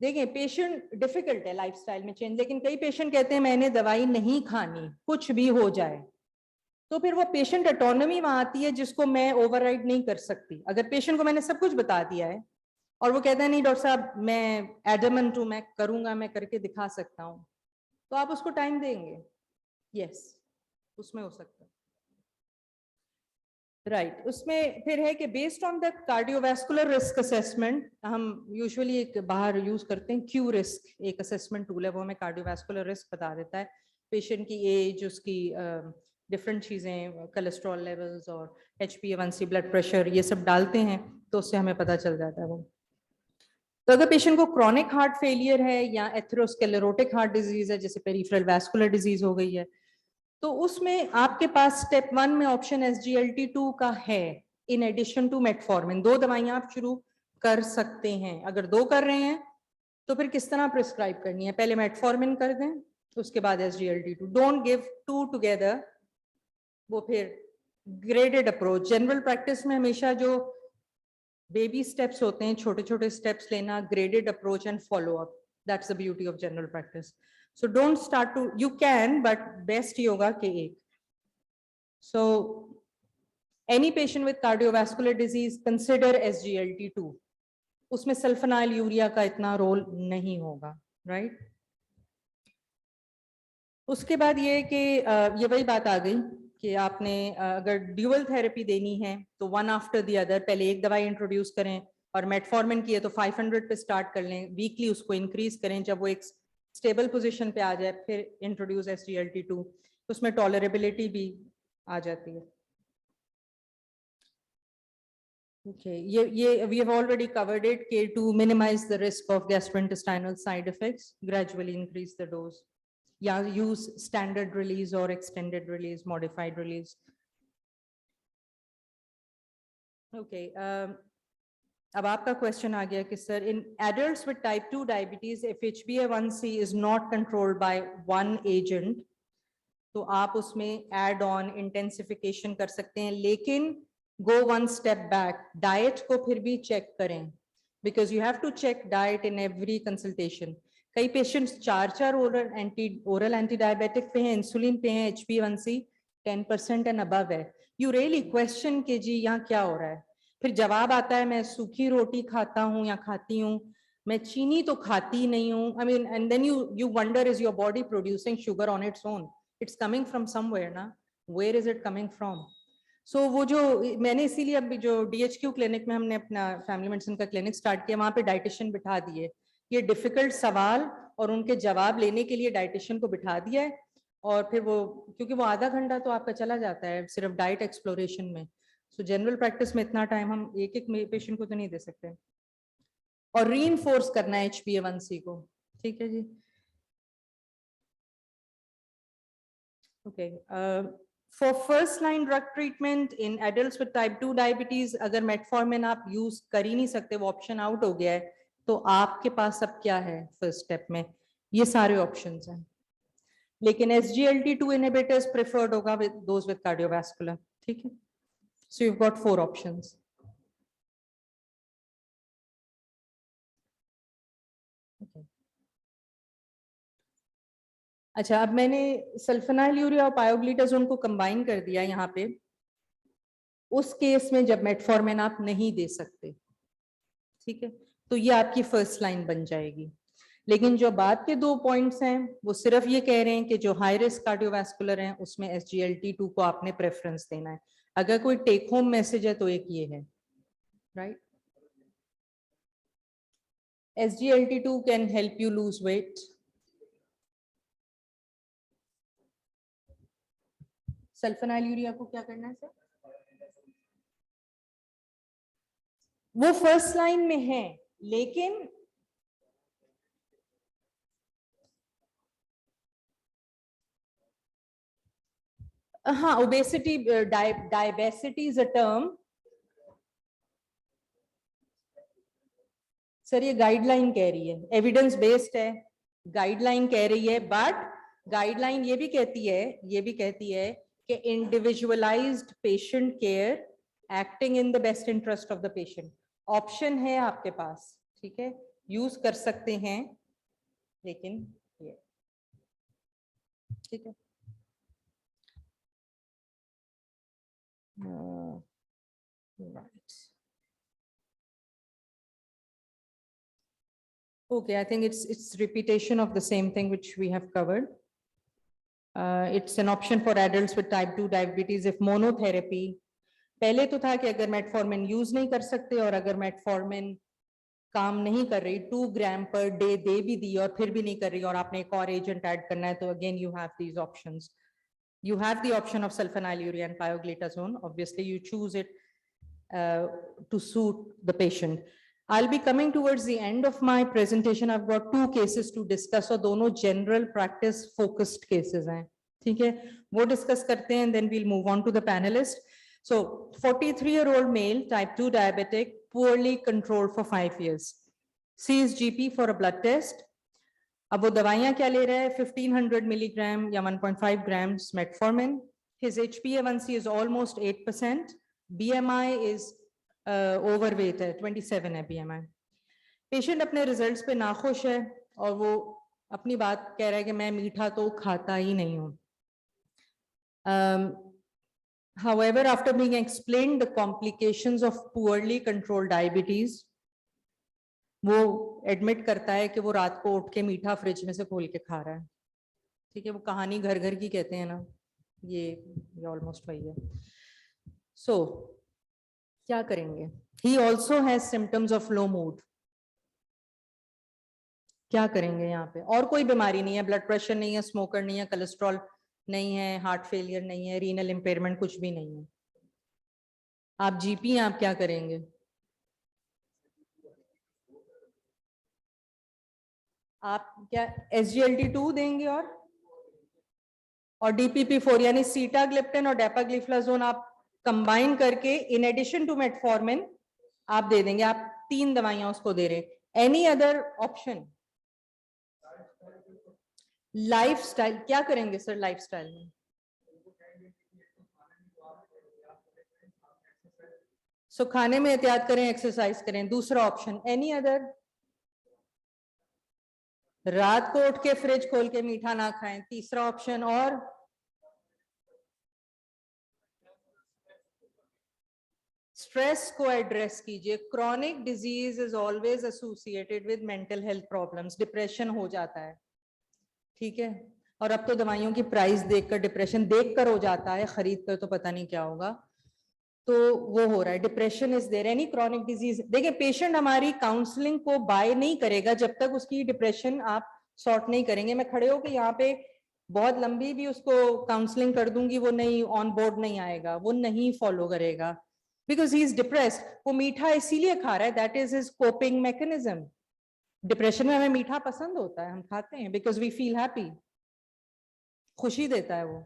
Speaker 3: देखिए, पेशेंट डिफिकल्ट है लाइफस्टाइल में चेंज. लेकिन कई पेशेंट कहते हैं मैंने दवाई नहीं खानी, कुछ भी हो जाए. तो फिर वो पेशेंट ऑटोनॉमी वहां आती है जिसको मैं ओवरराइड नहीं कर सकती. अगर पेशेंट को मैंने सब कुछ बता दिया है और वो कहता है नहीं डॉक्टर साहब मैं एडमंट हूं, मैं करूंगा, मैं करके दिखा सकता हूं, तो आप उसको टाइम देंगे. यस, उसमें हो सकता है. राइट. उसमें फिर है कि based on the cardiovascular risk assessment, हम यूजुअली एक बाहर यूज करते हैं क्यू रिस्क, एक असेसमेंट टूल है, वो हमें कार्डियोवैस्कुलर रिस्क बता देता है. पेशेंट की एज, उसकी डिफरेंट चीजें, कोलेस्ट्रॉल लेवल्स और HbA1c, ब्लड प्रेशर, ये सब डालते हैं तो उससे हमें पता चल जाता है वो. तो अगर पेशेंट को क्रॉनिक हार्ट फेलियर है या एथेरोस्क्लेरोटिक हार्ट डिजीज है, जैसे पेरिफेरल वैस्कुलर डिजीज हो गई है, तो उसमें आपके पास स्टेप 1 में ऑप्शन SGLT2 का है, इन एडिशन टू मेटफॉर्मिन. 2 दवाइयां आप शुरू कर सकते हैं. अगर 2 कर रहे हैं तो फिर किस तरह प्रिस्क्राइब करनी है? पहले मेटफॉर्मिन कर दें, उसके बाद SGLT2. डोंट गिव 2 टुगेदर, वो फिर ग्रेडेड अप्रोच. जनरल प्रैक्टिस में हमेशा जो बेबी स्टेप्स होते हैं, छोटे छोटे स्टेप्स लेना, graded approach and follow up. That's the beauty of general practice. So don't start to, you can, but best ये होगा कि एक. सो any patient with cardiovascular disease consider SGLT2. उसमें सल्फेनाइल यूरिया का इतना रोल नहीं होगा, राइट? उसके बाद ये कि ये वही बात आ गई कि आपने अगर ड्यूअल थेरेपी देनी है तो वन आफ्टर द अदर, पहले एक दवाई इंट्रोड्यूस करें, और मेटफॉर्मिन की है तो 500 पे स्टार्ट कर लें, वीकली उसको इंक्रीज करें, जब वो एक स्टेबल पोजीशन पे आ जाए फिर इंट्रोड्यूस SGLT2. तो उसमें टॉलरेबिलिटी भी आ जाती है. Okay, we have already covered it. To minimize the risk of gastrointestinal side effects, gradually increase the dose. Yeah, use standard release or extended release, modified release. Okay, अब आपका question आ गया कि sir in adults with type 2 diabetes, if HbA1c is not controlled by one agent, तो आप उसमें add on intensification कर सकते हैं, लेकिन go one step back, diet को फिर भी check करें, because you have to check diet in every consultation. कई पेशेंट्स 4 ओरल एंटी डायबिटिक पे हैं, इंसुलिन पे हैं, HbA1c 10% एंड अबव है. यू रियली क्वेश्चन के जी यहाँ क्या हो रहा है. फिर जवाब आता है मैं सूखी रोटी खाता हूँ या खाती हूँ, मैं चीनी तो खाती नहीं हूँ. I mean, and then you wonder, is your body producing sugar on its own? It's coming from somewhere ना. Where is it coming from? So वो जो मैंने इसीलिए अभी जो DHQ क्लिनिक में हमने अपना फैमिली मेडिसिन का क्लिनिक स्टार्ट किया, वहाँ पे डाइटिशियन बिठा दिए. ये डिफिकल्ट सवाल और उनके जवाब लेने के लिए डाइटिशियन को बिठा दिया है, और फिर वो, क्योंकि वो आधा घंटा तो आपका चला जाता है सिर्फ डाइट एक्सप्लोरेशन में. सो जनरल प्रैक्टिस में इतना टाइम हम एक एक पेशेंट को तो नहीं दे सकते. और रीइंफोर्स करना है HbA1c को. ठीक है जी. Okay, for first line drug treatment in adults with type 2 diabetes, अगर मेटफॉर्मिन आप यूज कर ही नहीं सकते, वो ऑप्शन आउट हो गया है, तो आपके पास अब क्या है फर्स्ट स्टेप में? ये सारे ऑप्शंस हैं, लेकिन SGLT2 इनहिबिटर्स प्रेफर्ड होगा विद दोज विद कार्डियोवैस्कुलर. ठीक है. So you have got 4 options. अच्छा, अब मैंने सल्फेनाइल यूरिया और पायोग्लिटाजोन को कंबाइन कर दिया यहाँ पे, उस केस में जब मेटफॉर्मिन आप नहीं दे सकते. ठीक है, तो ये आपकी फर्स्ट लाइन बन जाएगी. लेकिन जो बाद के 2 पॉइंट्स हैं वो सिर्फ ये कह रहे हैं कि जो हाई रिस्क कार्डियोवैस्कुलर हैं उसमें SGLT2 को आपने प्रेफरेंस देना है. अगर कोई टेक होम मैसेज है तो एक ये है, right? SGLT2 can help you lose weight. Sulphonyl urea को क्या करना है सर? वो फर्स्ट लाइन में है, लेकिन हाँ, obesity, diabesity is a term. Sir ये गाइडलाइन कह रही है, एविडेंस बेस्ड है, गाइडलाइन कह रही है, बट गाइडलाइन ये भी कहती है कि individualised patient care acting in the best interest of the patient. Option है आपके पास, ठीक है, यूज कर सकते हैं, लेकिन ये ठीक है. Right. Okay, I think it's repetition of the same thing which we have covered. It's an option for adults with type 2 diabetes if monotherapy. पहले तो था कि अगर मेटफॉर्मिन यूज नहीं कर सकते और अगर मेटफॉर्मिन काम नहीं कर रही, 2 ग्राम पर डे दे भी दी और फिर भी नहीं कर रही और आपने एक और एजेंट ऐड करना है, तो again you have these options. You have the option of sulfonylurea and pioglitazone. Obviously, you choose it to suit the patient. I'll be coming towards the end of my presentation. I've got 2 cases to discuss. So, दोनों general practice focused cases हैं. ठीक है, वो discuss करते हैं, and then we'll move on to the panelist. So, 43-year-old male, type 2 diabetic, poorly controlled for 5 years. Sees GP for a blood test. अब वो दवाइयां क्या ले रहा है? 1500 मिलीग्राम या 1.5 grams metformin. His HbA1c is almost 8%. BMI is overweight है, 27 है BMI। पेशेंट अपने रिजल्ट्स पे नाखुश है और वो अपनी बात कह रहा है कि मैं मीठा तो खाता ही नहीं हूँ। However, after being explained the complications of poorly controlled diabetes, वो एडमिट करता है कि वो रात को उठ के मीठा फ्रिज में से खोल के खा रहा है। ठीक है, वो कहानी घर घर की कहते हैं ना, ये ऑलमोस्ट वही है। सो क्या करेंगे? He also has symptoms of low mood। क्या करेंगे यहाँ पे? और कोई बीमारी नहीं है, ब्लड प्रेशर नहीं है, स्मोकर नहीं है, कोलेस्ट्रॉल नहीं है, हार्ट फेलियर नहीं है, रीनल इम्पेयरमेंट कुछ भी नहीं है। आप जीपी हैं, आप क्या करेंगे? आप क्या SGLT2 देंगे और DPP4 यानी सीटाग्लिप्टिन और डेपाग्लिफ्लाजोन आप कंबाइन करके इन एडिशन टू मेटफॉर्मिन आप दे देंगे। आप 3 दवाइयां उसको दे रहे हैं। Any other option? लाइफस्टाइल क्या करेंगे सर? लाइफस्टाइल में खाने में एहतियात करें, एक्सरसाइज करें। दूसरा ऑप्शन? Any other? रात को उठ के फ्रिज खोल के मीठा ना खाएं। तीसरा ऑप्शन? और स्ट्रेस को एड्रेस कीजिए। Chronic disease is always associated with mental health problems. Depression हो जाता है, ठीक है, और अब तो दवाइयों की प्राइस देखकर डिप्रेशन देखकर हो जाता है, खरीद कर तो पता नहीं क्या होगा। तो वो हो रहा है, depression is there. Any chronic disease, देखिए पेशेंट हमारी काउंसलिंग को बाय नहीं करेगा जब तक उसकी डिप्रेशन आप सॉर्ट नहीं करेंगे। मैं खड़े होकर यहाँ पे बहुत लंबी भी उसको काउंसलिंग कर दूंगी, वो नहीं ऑन बोर्ड नहीं आएगा, वो नहीं फॉलो करेगा, बिकॉज ही इज डिप्रेस्ड। वो मीठा इसीलिए खा रहा है, that is his coping mechanism. Depression में हमें मीठा पसंद होता है, हम खाते हैं बिकॉज वी फील हैप्पी, खुशी देता है वो।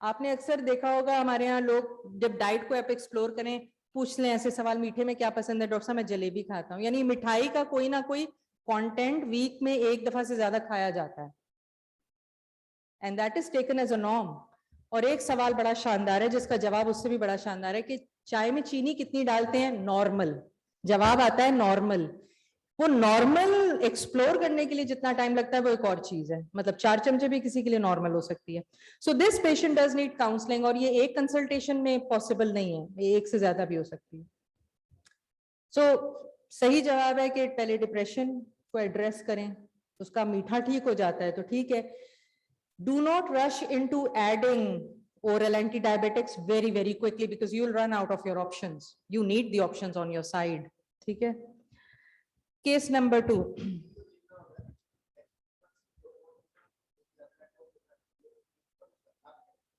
Speaker 3: आपने अक्सर देखा होगा हमारे यहाँ लोग जब डाइट को आप एक्सप्लोर करें, पूछ लें ऐसे सवाल, मीठे में क्या पसंद है? डॉक्टर साहब मैं जलेबी खाता हूँ। यानी मिठाई का कोई ना कोई कंटेंट वीक में एक दफा से ज्यादा खाया जाता है, and that is taken as a norm. और एक सवाल बड़ा शानदार है जिसका जवाब उससे भी बड़ा शानदार है कि चाय में चीनी कितनी डालते हैं? नॉर्मल। जवाब आता है नॉर्मल। वो नॉर्मल एक्सप्लोर करने के लिए जितना टाइम लगता है वो एक और चीज है, मतलब 4 चमचे भी किसी के लिए नॉर्मल हो सकती है। So this patient does need counselling, और ये एक कंसल्टेशन में पॉसिबल नहीं है, ये एक से ज्यादा भी हो सकती है। सही जवाब है कि पहले डिप्रेशन को एड्रेस करें, उसका मीठा ठीक हो जाता है तो ठीक है। Do not rush into adding oral anti-diabetics very quickly because you will run out of your options. You need the options on your side. ठीक है? Case number 2।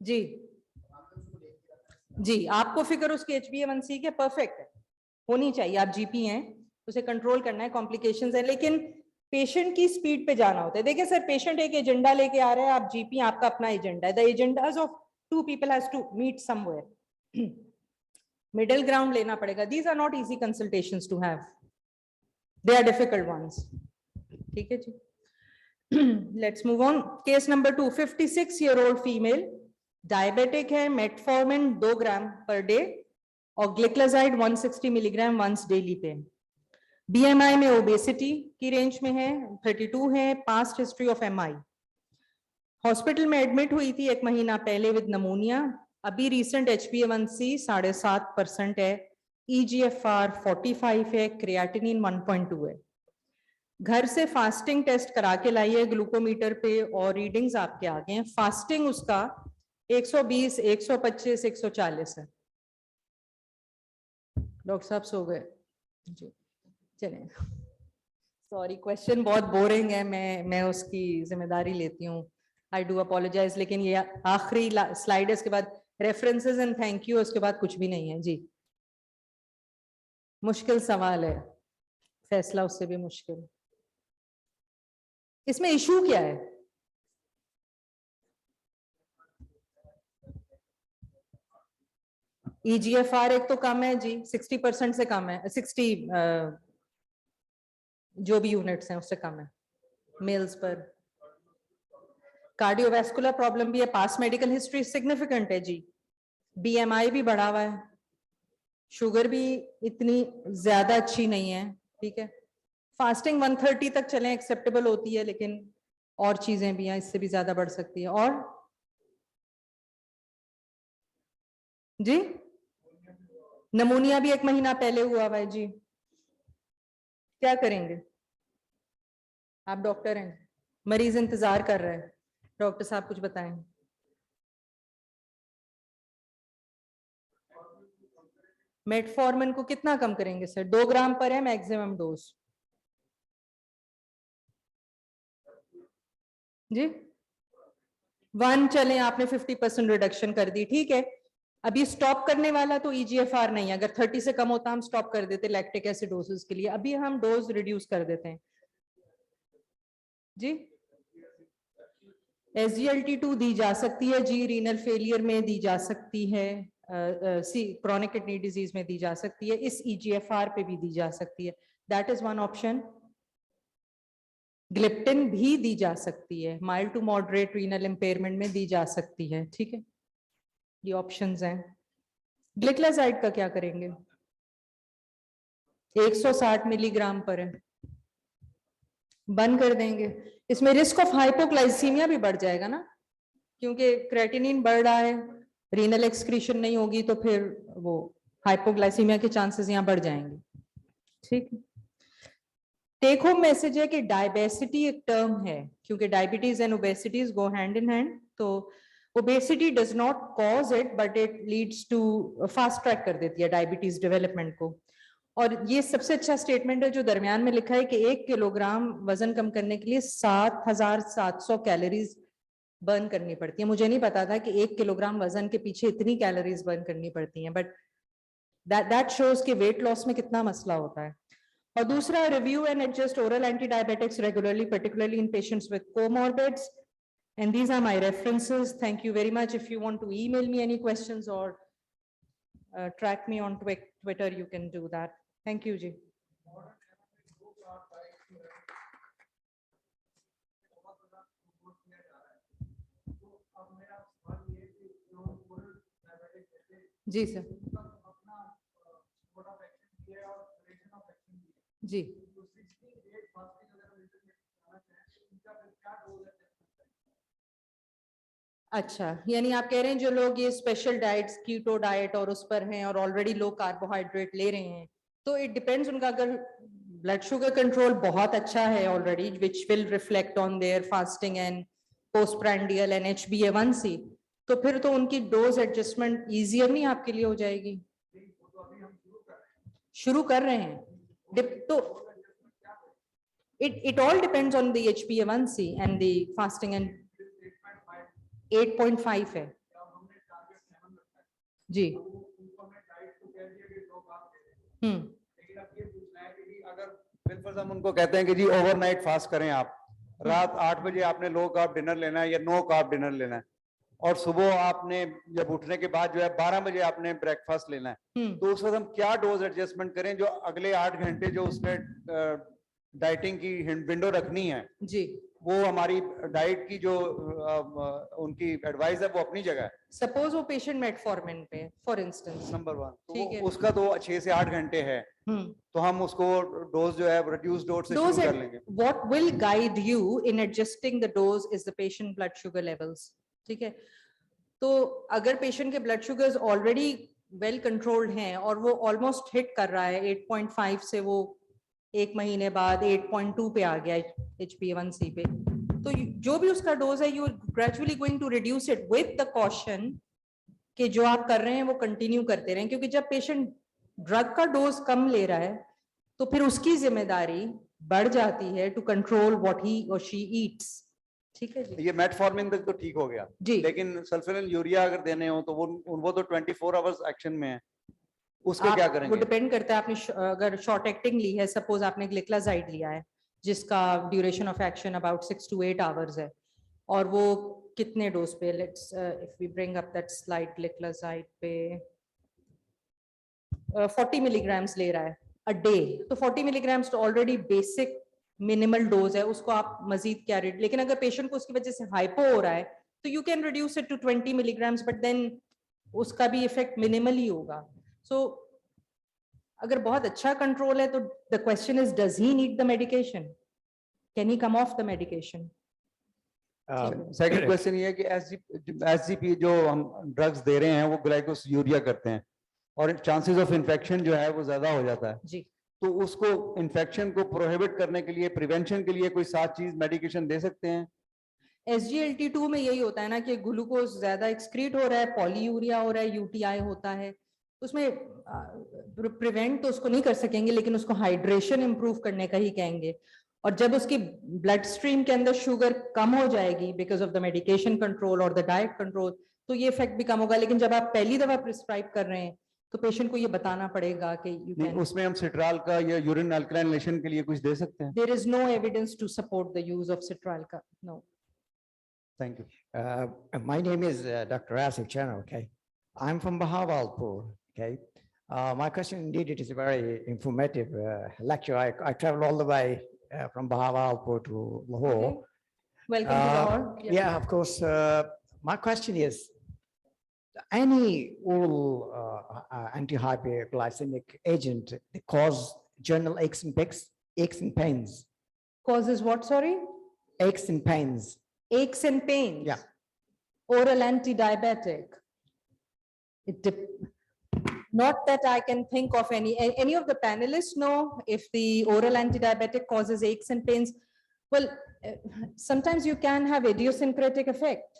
Speaker 3: जी, आपको फिक्र उसके HbA1c के परफेक्ट है, होनी चाहिए। आप जीपी हैं, उसे कंट्रोल करना है, कॉम्प्लिकेशंस है, लेकिन पेशेंट की स्पीड पे जाना होता है। देखिए सर, पेशेंट एक एजेंडा लेके आ रहा है, आप जीपी आपका अपना एजेंडा है। The agendas of 2 people has to meet somewhere. Middle ground लेना पड़ेगा। These are not easy consultations to have. They are difficult ones. ठीक है जी। Let's move on. Case number 2, 56-year-old female, diabetic है, metformin 2 ग्राम per day और gliclazide 160 milligram once daily पे। BMI में obesity की range में है, 32 है, past history of MI। Hospital में एडमिट हुई थी 1 महीना पहले विद नमोनिया। अभी रिसेंट HbA1c 7.5% है, EGFR 45 है, क्रिएटिनिन 1.2 है। घर से फास्टिंग टेस्ट करा के लाई है ग्लूकोमीटर पे और रीडिंग्स आपके आगे हैं। फास्टिंग उसका 120, 125, 140 है। डॉक्टर साहब सो गए जी, चलें। सॉरी, क्वेश्चन बहुत बोरिंग है, मैं उसकी जिम्मेदारी लेती हूँ, आई डू अपोलोजाइज। लेकिन ये आखिरी स्लाइड है, इसके बाद रेफरेंसेस एंड थैंक यू, उसके बाद कुछ भी नहीं है जी। मुश्किल सवाल है, फैसला उससे भी मुश्किल। इसमें इशू क्या है? EGFR एक तो कम है जी, 60% से कम है, 60 जो भी यूनिट्स हैं उससे कम है मेल्स पर। कार्डियोवैस्कुलर प्रॉब्लम भी है, पास मेडिकल हिस्ट्री सिग्निफिकेंट है जी, BMI भी बढ़ा हुआ है, शुगर भी इतनी ज्यादा अच्छी नहीं है, ठीक है। फास्टिंग 130 तक चलें एक्सेप्टेबल होती है, लेकिन और चीजें भी हैं, इससे भी ज्यादा बढ़ सकती है। और जी नमूनिया भी 1 महीना पहले हुआ हुआ है जी, क्या करेंगे? आप डॉक्टर हैं, मरीज इंतजार कर रहे हैं, डॉक्टर साहब कुछ बताएं। मेटफॉर्मिन को कितना कम करेंगे सर? 2 ग्राम पर है मैक्सिमम डोज जी। 1 चलें, आपने 50% रिडक्शन कर दी, ठीक है। अभी स्टॉप करने वाला तो EGFR नहीं है, अगर 30 से कम होता हम स्टॉप कर देते लैक्टिक एसिडोसिस के लिए। अभी हम डोज रिड्यूस कर देते हैं जी। SGLT2 दी जा सकती है जी, रीनल फेलियर में दी जा सकती है, क्रोनिक किडनी डिजीज में दी जा सकती है, इस EGFR पे भी दी जा सकती है, that is one option. Gliptin भी दी जा सकती है, mild to moderate renal impairment में दी जा सकती है, ठीक है। ये ऑप्शंस हैं। ग्लिक्लाजाइड का क्या करेंगे? 160 मिलीग्राम पर है, बंद कर देंगे। इसमें रिस्क ऑफ हाइपोग्लाइसीमिया भी बढ़ जाएगा ना, क्योंकि क्रेटिनिन बढ़ रहा है, रीनल एक्सक्रीशन नहीं होगी तो फिर वो हाइपोग्लाइसीमिया के चांसेस यहाँ बढ़ जाएंगे, ठीक है। टेक होम मैसेज है कि डायबिसिटी एक टर्म है, क्योंकि diabetes and obesities go hand in hand. तो obesity does not cause it, but it leads to, fast track कर देती है डायबिटीज डेवलपमेंट को। और ये सबसे अच्छा स्टेटमेंट है जो दरमियान में लिखा है कि 1 किलोग्राम वजन कम करने के लिए 7700 कैलोरीज बर्न करनी पड़ती है। मुझे नहीं पता था कि 1 किलोग्राम वजन के पीछे इतनी कैलोरीज बर्न करनी पड़ती हैं, बट दैट शोज कि वेट लॉस में कितना मसला होता है। और दूसरा, review and adjust oral anti diabetics regularly, particularly in patients with comorbids. And these are my references. Thank you very much. If you want to email me any questions or track me on Twitter, you can do that. Thank you, Ji. जी sir, जी अच्छा, यानी आप कह रहे हैं जो लोग ये स्पेशल डाइट्स, कीटो डाइट और उस पर हैं और ऑलरेडी लो कार्बोहाइड्रेट ले रहे हैं, तो इट डिपेंड्स उनका, अगर ब्लड शुगर कंट्रोल बहुत अच्छा है already, which will reflect on their fasting and postprandial and HbA1c, तो फिर तो उनकी डोज एडजस्टमेंट इजियर नहीं आपके लिए हो जाएगी? शुरू कर रहे हैं तो it all depends on the HbA1c and the fasting, and 8.5 है जी।
Speaker 5: अगर हम उनको कहते हैं कि जी ओवरनाइट फास्ट करें, आप रात 8 बजे आपने लो कार्ब डिनर लेना है या नो कार्ब डिनर लेना है, और सुबह आपने जब उठने के बाद जो है 12 बजे आपने ब्रेकफास्ट लेना है, तो उस वक्त हम क्या डोज एडजस्टमेंट करें जो अगले 8 घंटे जो उसमें डाइटिंग की विंडो रखनी है जी, वो हमारी डाइट की जो उनकी एडवाइस है वो अपनी जगह है।
Speaker 3: सपोज वो पेशेंट मेटफॉर्मिन पे फॉर इंस्टेंस,
Speaker 5: नंबर 1, तो उसका तो 6 से 8 घंटे है, तो हम उसको डोज जो है रिड्यूस डोज से शुरू कर लेंगे।
Speaker 3: What will guide you in adjusting the dose is the patient blood sugar levels, ठीक है। तो अगर पेशेंट के blood sugars already well controlled हैं और वो ऑलमोस्ट हिट कर रहा है 8.5 से, वो 1 महीने बाद 8.2 पे आ गया HbA1c पे, तो जो भी उसका डोज है, you are gradually going to reduce it with the caution कि जो आप कर रहे हैं वो कंटिन्यू करते रहें, क्योंकि जब पेशेंट ड्रग का डोज कम ले रहा है तो फिर उसकी जिम्मेदारी बढ़ जाती है टू कंट्रोल व्हाट ही और शी ईट्स, ठीक है जी।
Speaker 5: ये मेटफॉर्मिन तक तो ठीक हो गया जी, लेकिन सल्फोनिल यूरिया अगर देने हो तो वो तो 24 आवर्स एक्शन में है, उसके क्या करेंगे?
Speaker 3: वो डिपेंड करता है, आपने अगर शॉर्ट एक्टिंग ली है, सपोज आपने ग्लिक्लाजाइड लिया है जिसका duration of action about 6 to 8 hours है, और वो कितने डोज पे, let's if we bring up that slide, gliclazide पे 40 मिलीग्राम्स ले रहा है अ डे, तो 40 मिलीग्राम्स तो ऑलरेडी बेसिक मिनिमल डोज है, उसको आप मजीद क्या रेट, लेकिन अगर पेशेंट को उसकी वजह से हाइपो हो रहा है तो you can reduce it to 20 milligrams, but then उसका भी इफेक्ट मिनिमल ही होगा। सो अगर बहुत अच्छा कंट्रोल है तो the question is, does he need the medication? Can he come off the medication?
Speaker 5: Second question ये है कि एसजीपी जो हम ड्रग्स दे रहे हैं वो ग्लाइकोस यूरिया करते हैं और चांसेस ऑफ इन्फेक्शन जो है वो ज्यादा हो जाता है,
Speaker 3: जी,
Speaker 5: तो उसको इन्फेक्शन को प्रोहिबिट करने के लिए, प्रिवेंशन के लिए कोई सात चीज मेडिकेशन दे सकते हैं?
Speaker 3: SGLT2 में यही होता है ना कि ग्लूकोज ज्यादा एक्सक्रीट हो रहा है, पॉलीयूरिया हो रहा है, यूटीआई होता है, उसमें प्रिवेंट तो उसको नहीं कर सकेंगे, लेकिन उसको हाइड्रेशन इंप्रूव करने का ही कहेंगे। और जब उसकी ब्लड स्ट्रीम के अंदर शुगर कम हो जाएगी because of the medication control और द डाइट कंट्रोल, तो ये इफेक्ट भी कम होगा। लेकिन जब आप पहली दफा प्रिस्क्राइब कर रहे हैं तो पेशेंट को ये बताना पड़ेगा कि यू
Speaker 5: नहीं,
Speaker 3: कैन,
Speaker 5: उसमें हम सिट्राल का या यूरिन अल्कलाइनेशन के लिए कुछ दे सकते हैं?
Speaker 3: There is no evidence to support the use of सिट्राल का, no.
Speaker 5: Thank you.
Speaker 1: My name is Dr. Asif Chana, okay? I'm from Bahawalpur, okay? My question indeed, it is a very informative lecture. I traveled all the way from Bahawalpur to Lahore.
Speaker 3: Welcome to Lahore.
Speaker 1: Yeah, of course. My question is, any oral antihyperglycemic agent that cause general aches and pains,
Speaker 3: Causes what, sorry?
Speaker 1: aches and pains.
Speaker 3: Aches and pains?
Speaker 1: Yeah.
Speaker 3: Oral anti-diabetic? Not that I can think of any of the panelists know if the oral anti-diabetic causes aches and pains. Well, sometimes you can have idiosyncratic effect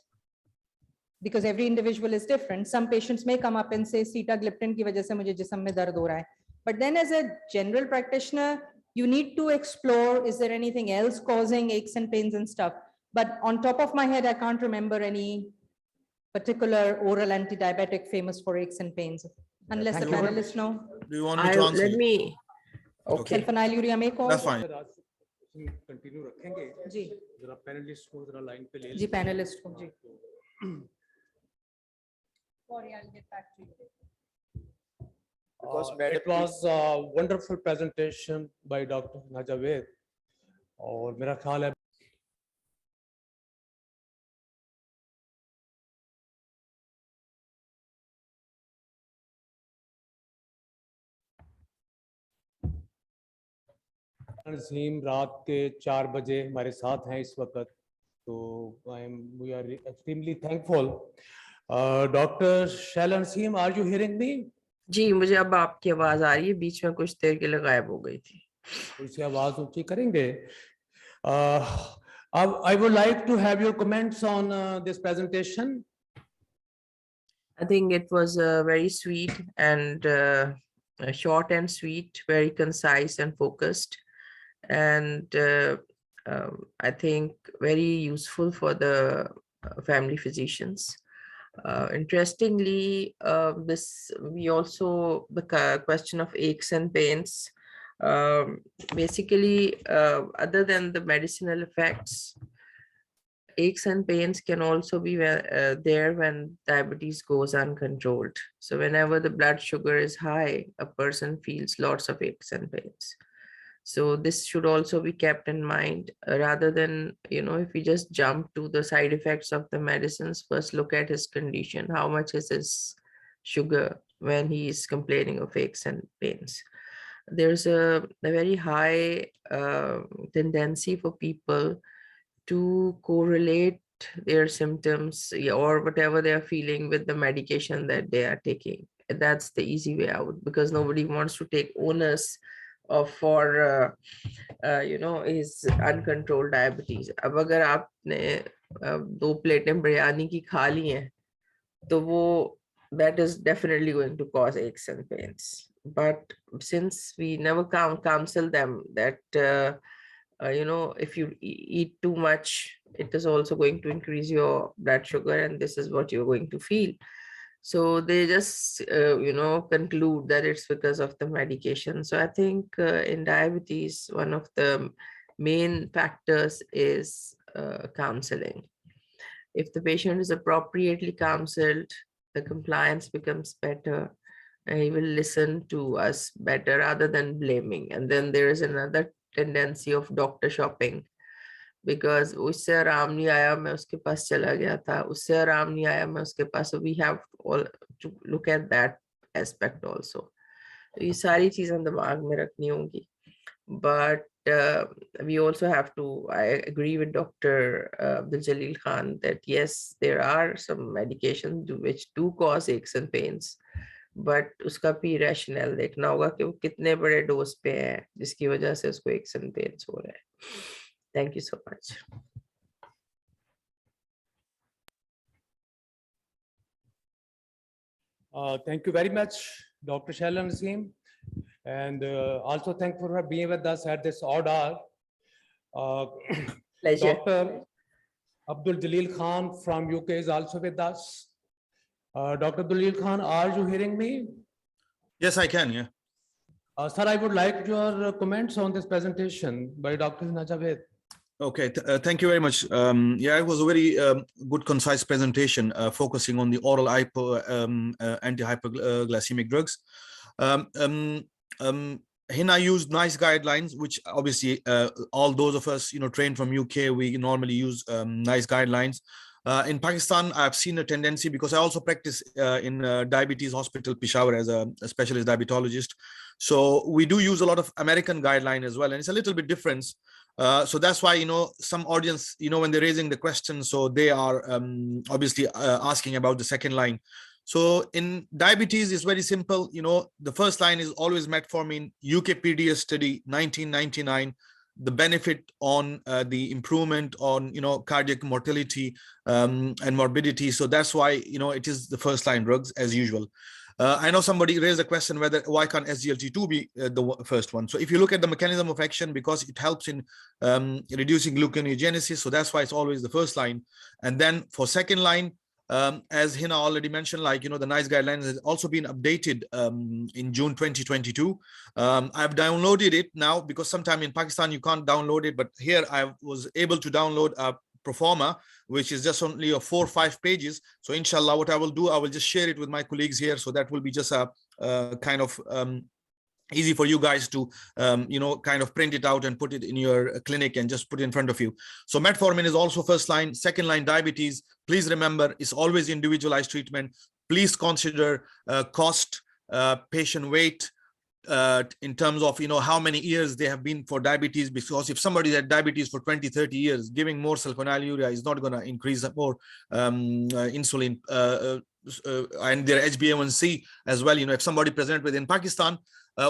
Speaker 3: because every individual is different. Some patients may come up and say sitagliptin की वजह से मुझे जिस्म में दर्द हो रहा है. But then as a general practitioner, you need to explore, is there anything else causing aches and pains and stuff? But on top of my head, I can't remember any particular oral anti-diabetic famous for aches and pains. Unless the
Speaker 1: Thank you.
Speaker 3: panelists know.
Speaker 6: Do you want me to answer?
Speaker 7: Let me, okay.
Speaker 3: Sulfonylurea may cause.
Speaker 6: That's fine.
Speaker 4: Continue रखेंगे
Speaker 3: जी,
Speaker 4: जरा panelist को जरा line पे ले
Speaker 3: जी panelist को जी. Sorry, I'll get back to you.
Speaker 4: It was a wonderful presentation by Dr. Najaved और मेरा ख्याल है नज़ीम रात के 4 बजे हमारे साथ हैं इस वक्त, तो we are extremely thankful. Dr. Shaila Naseem, are you hearing me?
Speaker 7: जी मुझे अब आपकी आवाज आ रही है, बीच में कुछ देर के लिए गायब हो गई थी।
Speaker 4: इसे आवाज ऊंची करेंगे। I would like to have your comments on this presentation.
Speaker 7: I think it was very sweet and short and sweet, very concise and focused, and I think very useful for the family physicians. Interestingly, we also the question of aches and pains. Basically, other than the medicinal effects, aches and pains can also be there when diabetes goes uncontrolled. So whenever the blood sugar is high, a person feels lots of aches and pains. So this should also be kept in mind, rather than, if we just jump to the side effects of the medicines, first look at his condition. How much is his sugar when he is complaining of aches and pains? There's a very high tendency for people to correlate their symptoms or whatever they are feeling with the medication that they are taking. That's the easy way out, because nobody wants to take onus for his uncontrolled diabetes. अब अगर आपने 2 प्लेटें बिरयानी की खा ली हैं, तो वो that is definitely going to cause aches and pains. But since we never counsel them that if you eat too much, it is also going to increase your blood sugar, and this is what you're going to feel. So they just, conclude that it's because of the medication. So I think in diabetes, one of the main factors is counseling. If the patient is appropriately counseled, the compliance becomes better, and he will listen to us better rather than blaming. And then there is another tendency of doctor shopping, because उससे आराम नहीं आया मैं उसके पास चला गया था, उससे आराम नहीं आया मैं उसके पास. So we have all to look at that aspect also. तो ये सारी चीजें दिमाग में रखनी होंगी. But we also have to, I agree with Dr. Abdul Jalil Khan that yes, there are some medications which do cause aches and pains, but उसका भी rationale देखना होगा कि वो कितने बड़े डोज पे है जिसकी वजह से उसको aches and pains हो रहे हैं. Thank you so much.
Speaker 4: Thank you very much, Dr. Shaila Naseem. And also thank for being with us at this odd hour.
Speaker 7: Pleasure.
Speaker 4: Dr. Abdul Jalil Khan from UK is also with us. Dr. Abdul Jalil Khan, are you hearing me?
Speaker 6: Yes, I can, yeah.
Speaker 4: Sir, I would like your comments on this presentation by Dr. Hina Javed.
Speaker 6: Okay, thank you very much. Yeah, it was a very good, concise presentation focusing on the oral anti-hyperglycemic drugs. Hina used NICE guidelines, which obviously all those of us, trained from UK, we normally use NICE guidelines. In Pakistan, I've seen a tendency, because I also practice in diabetes hospital, Peshawar, as a specialist diabetologist. So we do use a lot of American guideline as well, and it's a little bit different. So that's why, some audience, when they're raising the question, so they are obviously asking about the second line. So in diabetes, it's very simple. The first line is always metformin, UKPDS study, 1999. The benefit on the improvement on, cardiac mortality and morbidity. So that's why, it is the first line drugs as usual. I know somebody raised a question why can't SGLT2 be the first one? So if you look at the mechanism of action, because it helps in reducing gluconeogenesis, so that's why it's always the first line. And then for second line, as Hina already mentioned, the NICE guidelines has also been updated in June 2022. I've downloaded it now, because sometime in Pakistan you can't download it, but here I was able to download a Proforma, which is just only 4 or 5 pages. So inshallah, what I will do, I will just share it with my colleagues here. So that will be just a kind of easy for you guys to, kind of print it out and put it in your clinic and just put it in front of you. So metformin is also first line. Second line diabetes, please remember, it's always individualized treatment. Please consider cost, patient weight, in terms of, how many years they have been for diabetes, because if somebody had diabetes for 20, 30 years, giving more sulfonylurea is not going to increase more insulin and their HbA1c as well. If somebody present with in Pakistan,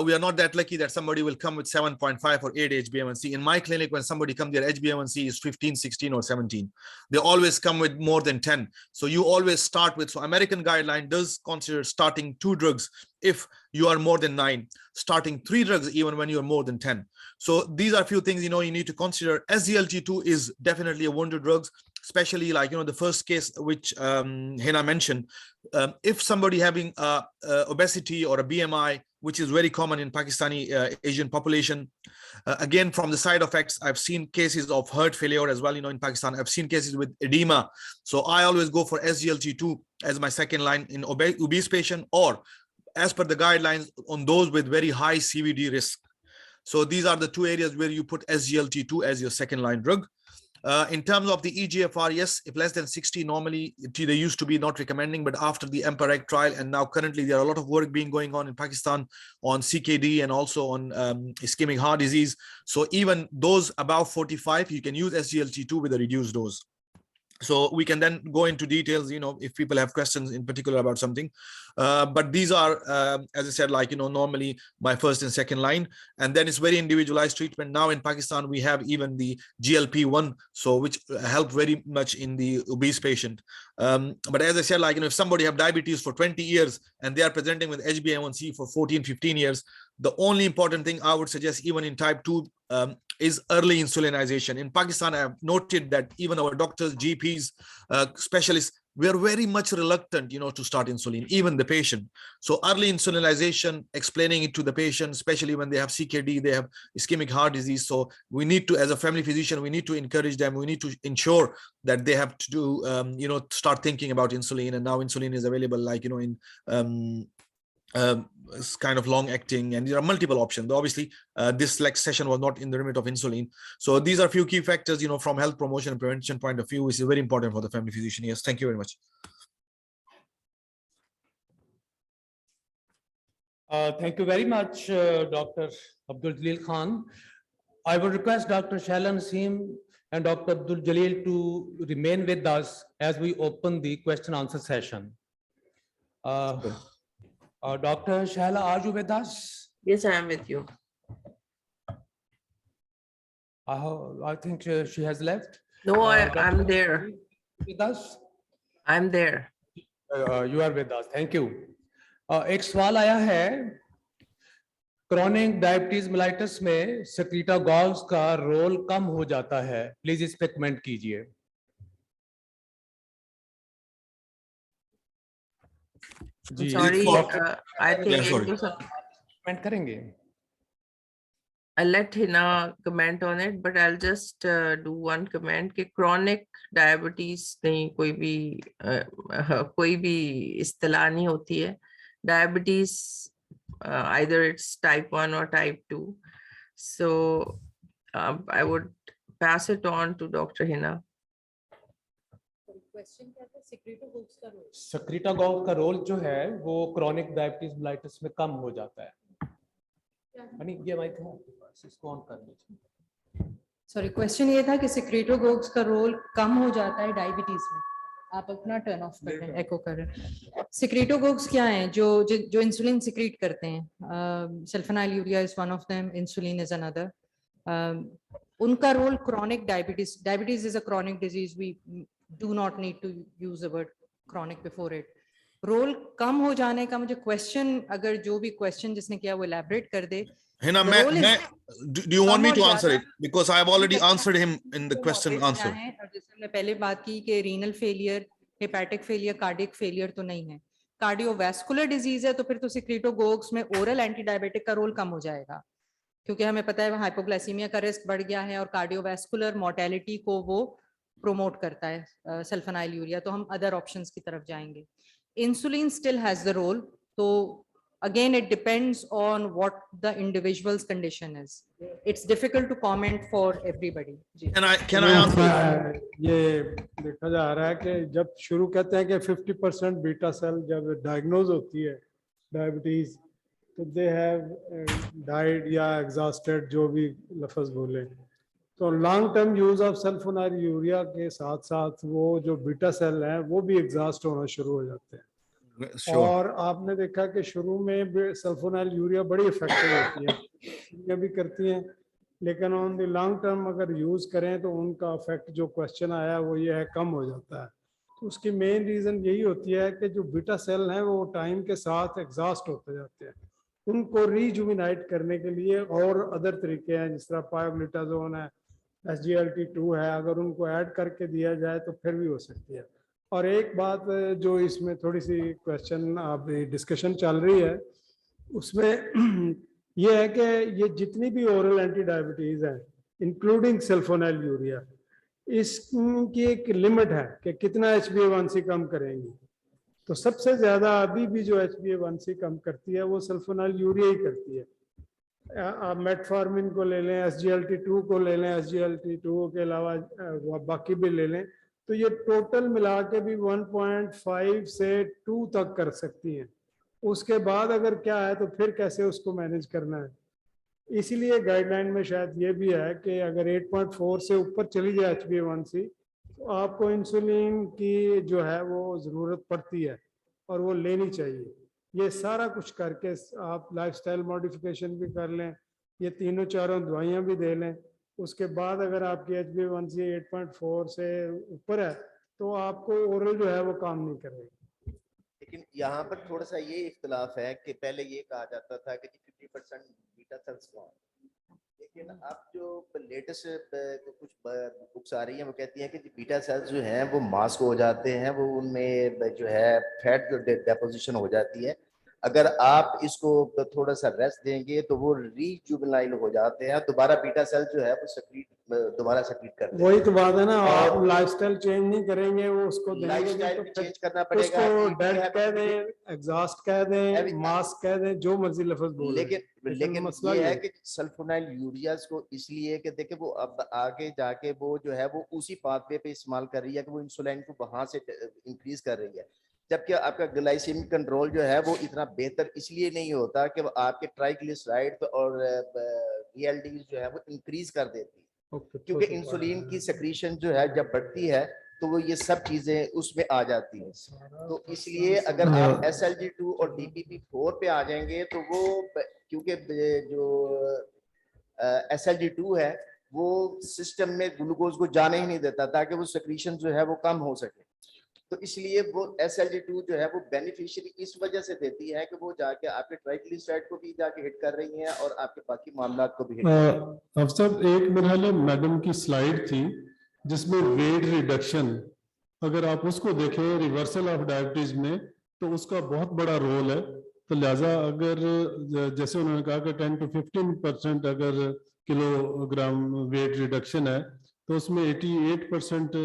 Speaker 6: we are not that lucky that somebody will come with 7.5 or 8 HbA1c. In my clinic, when somebody comes, their HbA1c is 15, 16 or 17. They always come with more than 10. So you always start with, so American guideline does consider starting 2 drugs if you are more than 9, starting 3 drugs even when you are more than 10. So these are a few things, you need to consider. SGLT2 is definitely a wonder drugs, especially the first case which Hina mentioned. If somebody having obesity or a BMI, which is very common in Pakistani Asian population, again, from the side effects, I've seen cases of heart failure as well. In Pakistan, I've seen cases with edema. So I always go for SGLT2 as my second line in obese patient, or as per the guidelines on those with very high CVD risk. So these are the 2 areas where you put SGLT2 as your second line drug. In terms of the EGFR, yes, if less than 60, normally they used to be not recommending, but after the EMPA-REG trial, and now currently there are a lot of work being going on in Pakistan on CKD and also on ischemic heart disease. So even those above 45, you can use SGLT2 with a reduced dose. So we can then go into details, if people have questions in particular about something. But these are, as I said, normally my first and second line. And then it's very individualized treatment. Now in Pakistan, we have even the GLP-1, so which help very much in the obese patient. But as I said, if somebody have diabetes for 20 years and they are presenting with HbA1c for 14, 15 years, the only important thing I would suggest, even in type 2, is early insulinization. In Pakistan, I have noted that even our doctors, GPs, specialists, we are very much reluctant, to start insulin, even the patient. So early insulinization, explaining it to the patient, especially when they have CKD, they have ischemic heart disease. So we need to, as a family physician, we need to encourage them. We need to ensure that they have to do, start thinking about insulin. And now insulin is available, in it's kind of long acting, and there are multiple options. Obviously, this session was not in the remit of insulin. So these are a few key factors, from health promotion and prevention point of view, which is very important for the family physician. Yes, thank you very much.
Speaker 4: Thank you very much, Dr. Abdul Jalil Khan. I would request Dr. Shaila Naseem and Dr. Abdul Jalil to remain with us as we open the question answer session. Dr. Shaila, are you with us?
Speaker 7: Yes, I am with you.
Speaker 4: I think she has left.
Speaker 7: No,
Speaker 4: Dr.
Speaker 7: I'm there.
Speaker 4: With us?
Speaker 7: I'm there.
Speaker 4: You are with us. Thank you. एक सवाल आया है, chronic diabetes mellitus में सेक्रेटागोल्स का role कम हो जाता है, प्लीज इस पे कमेंट कीजिए। जी,
Speaker 7: Sorry, I think
Speaker 6: Yeah, sorry.
Speaker 4: Comment करेंगे।
Speaker 7: I'll let Hina comment on it, but I'll just do one comment कि chronic diabetes नहीं कोई भी इस्तेलाह नहीं होती है। Diabetes, either it's type 1 or type 2. So I would pass it on to Dr. Hina.
Speaker 4: सेक्रेटागोल का role जो है वो क्रॉनिक डायबिटीज मेलाइटिस में कम हो जाता है। ये माइक है, इसको ऑन कर दीजिए।
Speaker 3: सॉरी, क्वेश्चन ये था कि सेक्रेटोगोग्स का रोल कम हो जाता है डायबिटीज में। आप अपना टर्न ऑफ कर रहे हैं, एको कर रहे हैं। सेक्रेटोगोग्स क्या हैं? जो इंसुलिन सिक्रीट करते हैं। Sulphonylurea is one of them, insulin is another. उनका role chronic diabetes is a chronic disease, we do not need to use the word chronic before it. Role कम हो जाने का मुझे क्वेश्चन, अगर जो भी क्वेश्चन जिसने किया वो एलैबोरेट कर दे।
Speaker 6: Hina, do you want me to answer it? Because I have already answered him in the question answer.
Speaker 3: जैसे हमने पहले बात की कि renal failure, hepatic failure, cardiac failure तो नहीं है। कार्डियोवैस्कुलर डिजीज है तो फिर तो सेक्रेटोगोग्स में ओरल एंटी डायबिटिक का रोल कम हो जाएगा, क्योंकि हमें पता है हाइपोग्लाइसीमिया का रिस्क बढ़ गया है और कार्डियोवैस्कुलर मोर्टेलिटी को वो प्रोमोट करता है सल्फोनाइलयूरिया, तो हम अदर ऑप्शंस की तरफ जाएंगे। Insulin still has the role, तो again it depends on what the individual's condition is. It's difficult to comment for everybody.
Speaker 6: Can I answer?
Speaker 2: ये देखा जा रहा है कि जब शुरू कहते हैं कि 50% बीटा सेल जब डायग्नोज होती है डायबिटीज, तो दे हैव डाइड या एग्जॉस्टेड, जो भी लफ्ज बोले, तो लॉन्ग टर्म यूज ऑफ सल्फोनाइलयूरिया के साथ साथ वो जो बीटा सेल हैं वो भी एग्जॉस्ट होना शुरू हो जाते हैं।
Speaker 6: Sure.
Speaker 2: और आपने देखा कि शुरू में सल्फोनाइलयूरिया बड़ी इफेक्टिव होती है, ये भी करती हैं, लेकिन ऑन द लॉन्ग टर्म अगर यूज करें तो उनका इफेक्ट, जो क्वेश्चन आया वो ये है, कम हो जाता है। तो उसकी मेन रीजन यही होती है कि जो बीटा सेल हैं वो टाइम के साथ एग्जॉस्ट होते जाते हैं। उनको रीजुविनाइट करने के लिए और अदर तरीके हैं, जिस तरह पायोग्लिटाजोन है, SGLT2 है, अगर उनको ऐड करके दिया जाए तो फिर भी हो सकती है। और एक बात जो इसमें थोड़ी सी क्वेश्चन अभी डिस्कशन चल रही है उसमें ये है कि ये जितनी भी ओरल एंटी डायबिटीज हैं इंक्लूडिंग सल्फोनाइलयूरिया, इसकी एक लिमिट है कि कितना HbA1c कम करेंगी। तो सबसे ज्यादा अभी भी जो HbA1c कम करती है वो सल्फोनाइलयूरिया ही करती है। आप मेटफॉर्मिन को ले लें, SGLT2 को ले लें, SGLT2 के अलावा बाकी भी ले लें, तो ये टोटल मिला के भी 1.5 से 2 तक कर सकती हैं। उसके बाद अगर क्या है तो फिर कैसे उसको मैनेज करना है। इसीलिए गाइडलाइन में शायद ये भी है कि अगर 8.4 से ऊपर चली जाए HbA1c तो आपको इंसुलिन की जो है वो ज़रूरत पड़ती है और वो लेनी चाहिए। ये सारा कुछ करके आप लाइफस्टाइल मॉडिफिकेशन भी कर लें, ये तीनों चारों दवाइयाँ भी दे लें, उसके बाद अगर आपकी HbA1c 8.4 से ऊपर है तो आपको ओरल जो है वो काम नहीं करेगा।
Speaker 8: लेकिन यहाँ पर थोड़ा सा ये इख्तिलाफ है कि पहले ये कहा जाता था कि 50% बीटा सेल्स कौन, लेकिन अब जो लेटेस्ट कुछ बुक्स आ रही हैं वो कहती हैं कि बीटा सेल्स जो हैं वो मास्क हो जाते हैं, वो उनमें जो है फैट डेपोजिशन हो जाती है। अगर आप इसको थोड़ा सा रेस्ट देंगे तो वो रीजुवेनाइल हो जाते हैं, दोबारा बीटा सेल जो है वो दोबारा सेक्रीट करते हैं।
Speaker 2: वही तो बात है ना, आप लाइफस्टाइल चेंज नहीं करेंगे, वो उसको
Speaker 8: लाइफस्टाइल भी चेंज करना पड़ेगा,
Speaker 2: उसको डेड कह दें, एग्जॉस्ट कह दें, मास्क कह दें, जो मर्जी लफ्ज बोले।
Speaker 8: लेकिन मसला ये है कि सल्फोनाइलयूरियाज को इसलिए कि देखिए वो अब आगे जाके वो जो है वो उसी पाथवे पे इस्तेमाल कर रही है कि वो इंसुलिन को वहां से इंक्रीज कर रही है। जबकि आपका ग्लाइसेमिक कंट्रोल जो है वो इतना बेहतर इसलिए नहीं होता कि वो आपके ट्राइग्लिसराइड और VLDs जो है वो इंक्रीज कर देती है, क्योंकि इंसुलिन की सेक्रीशन जो है जब बढ़ती है तो वो ये सब चीजें उसमें आ जाती हैं। तो इसलिए अगर आप SLG2 और DPP4 पे आ जाएंगे तो वो क्योंकि जो SLG2 है वो सिस्टम में ग्लूकोज को जाने ही नहीं देता ताकि वो सेक्रीशन जो है वो कम हो सके। तो इसलिए वो SLG2 जो है वो बेनिफिशियरी इस वजह से देती है कि वो जाके आपके ट्राइग्लिसराइड को भी जाके हिट कर रही हैं और आपके बाकी मामलात को भी हिट कर रही हैं।
Speaker 9: अफसर, एक मेरे ख्याल में मैडम की स्लाइड थी जिसमें वेट रिडक्शन, अगर आप उसको देखें रिवर्सल ऑफ डायबिटीज में, तो उसका बहुत बड़ा रोल है। तो लिहाजा अगर जैसे उन्होंने कहा कि 10 to 15% अगर किलोग्राम वेट रिडक्शन है तो उसमें 88%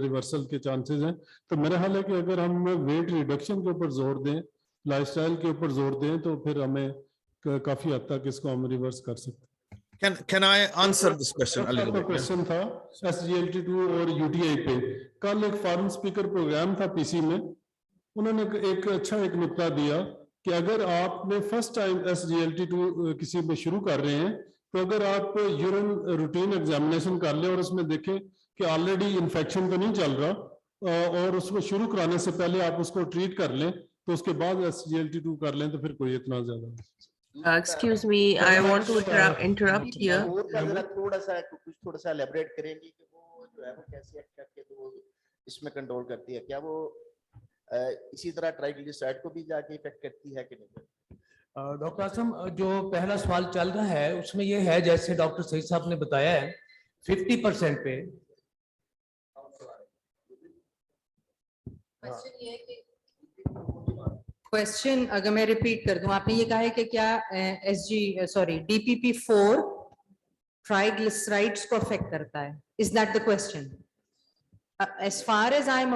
Speaker 9: रिवर्सल के चांसेस हैं। तो मेरा ख्याल है कि अगर हम वेट रिडक्शन के ऊपर जोर दें, लाइफस्टाइल के ऊपर जोर दें, तो फिर हमें काफी हद तक इसको हम रिवर्स कर सकते हैं।
Speaker 6: Can I answer this question a little bit?
Speaker 9: Question था SGLT2 और UTI पे। कल एक फॉरेन स्पीकर प्रोग्राम था PC में, उन्होंने एक अच्छा एक नुक्ता दिया कि अगर आपने फर्स्ट टाइम SGLT2 किसी में शुरू कर रहे हैं तो अगर आप यूरिन रूटीन एग्जामिनेशन कर ले और उसमें देखें कि ऑलरेडी इन्फेक्शन तो नहीं चल रहा और उसको शुरू कराने से पहले आप उसको ट्रीट कर लें, तो उसके बाद SGLT2 कर लें, तो फिर कोई इतना ज्यादा
Speaker 7: Excuse me, I want to interrupt here.
Speaker 8: थोड़ा सा elaborate करेंगे कि वो जो है वो कैसे एक्ट करके तो वो इसमें कंट्रोल करती है, क्या वो इसी तरह ट्राइग्लिसराइड को भी जाके इफेक्ट करती है कि नहीं?
Speaker 4: डॉक्टर आसम, जो पहला सवाल चल रहा है उसमें ये है, जैसे डॉक्टर सईद साहब ने बताया है 50% पे
Speaker 3: क्वेश्चन अगर मैं रिपीट कर दूं, आपने ये कहा है कि क्या DPP4 ट्राइग्लिसराइड्स को अफेक्ट करता है? Is that the question? As far as I'm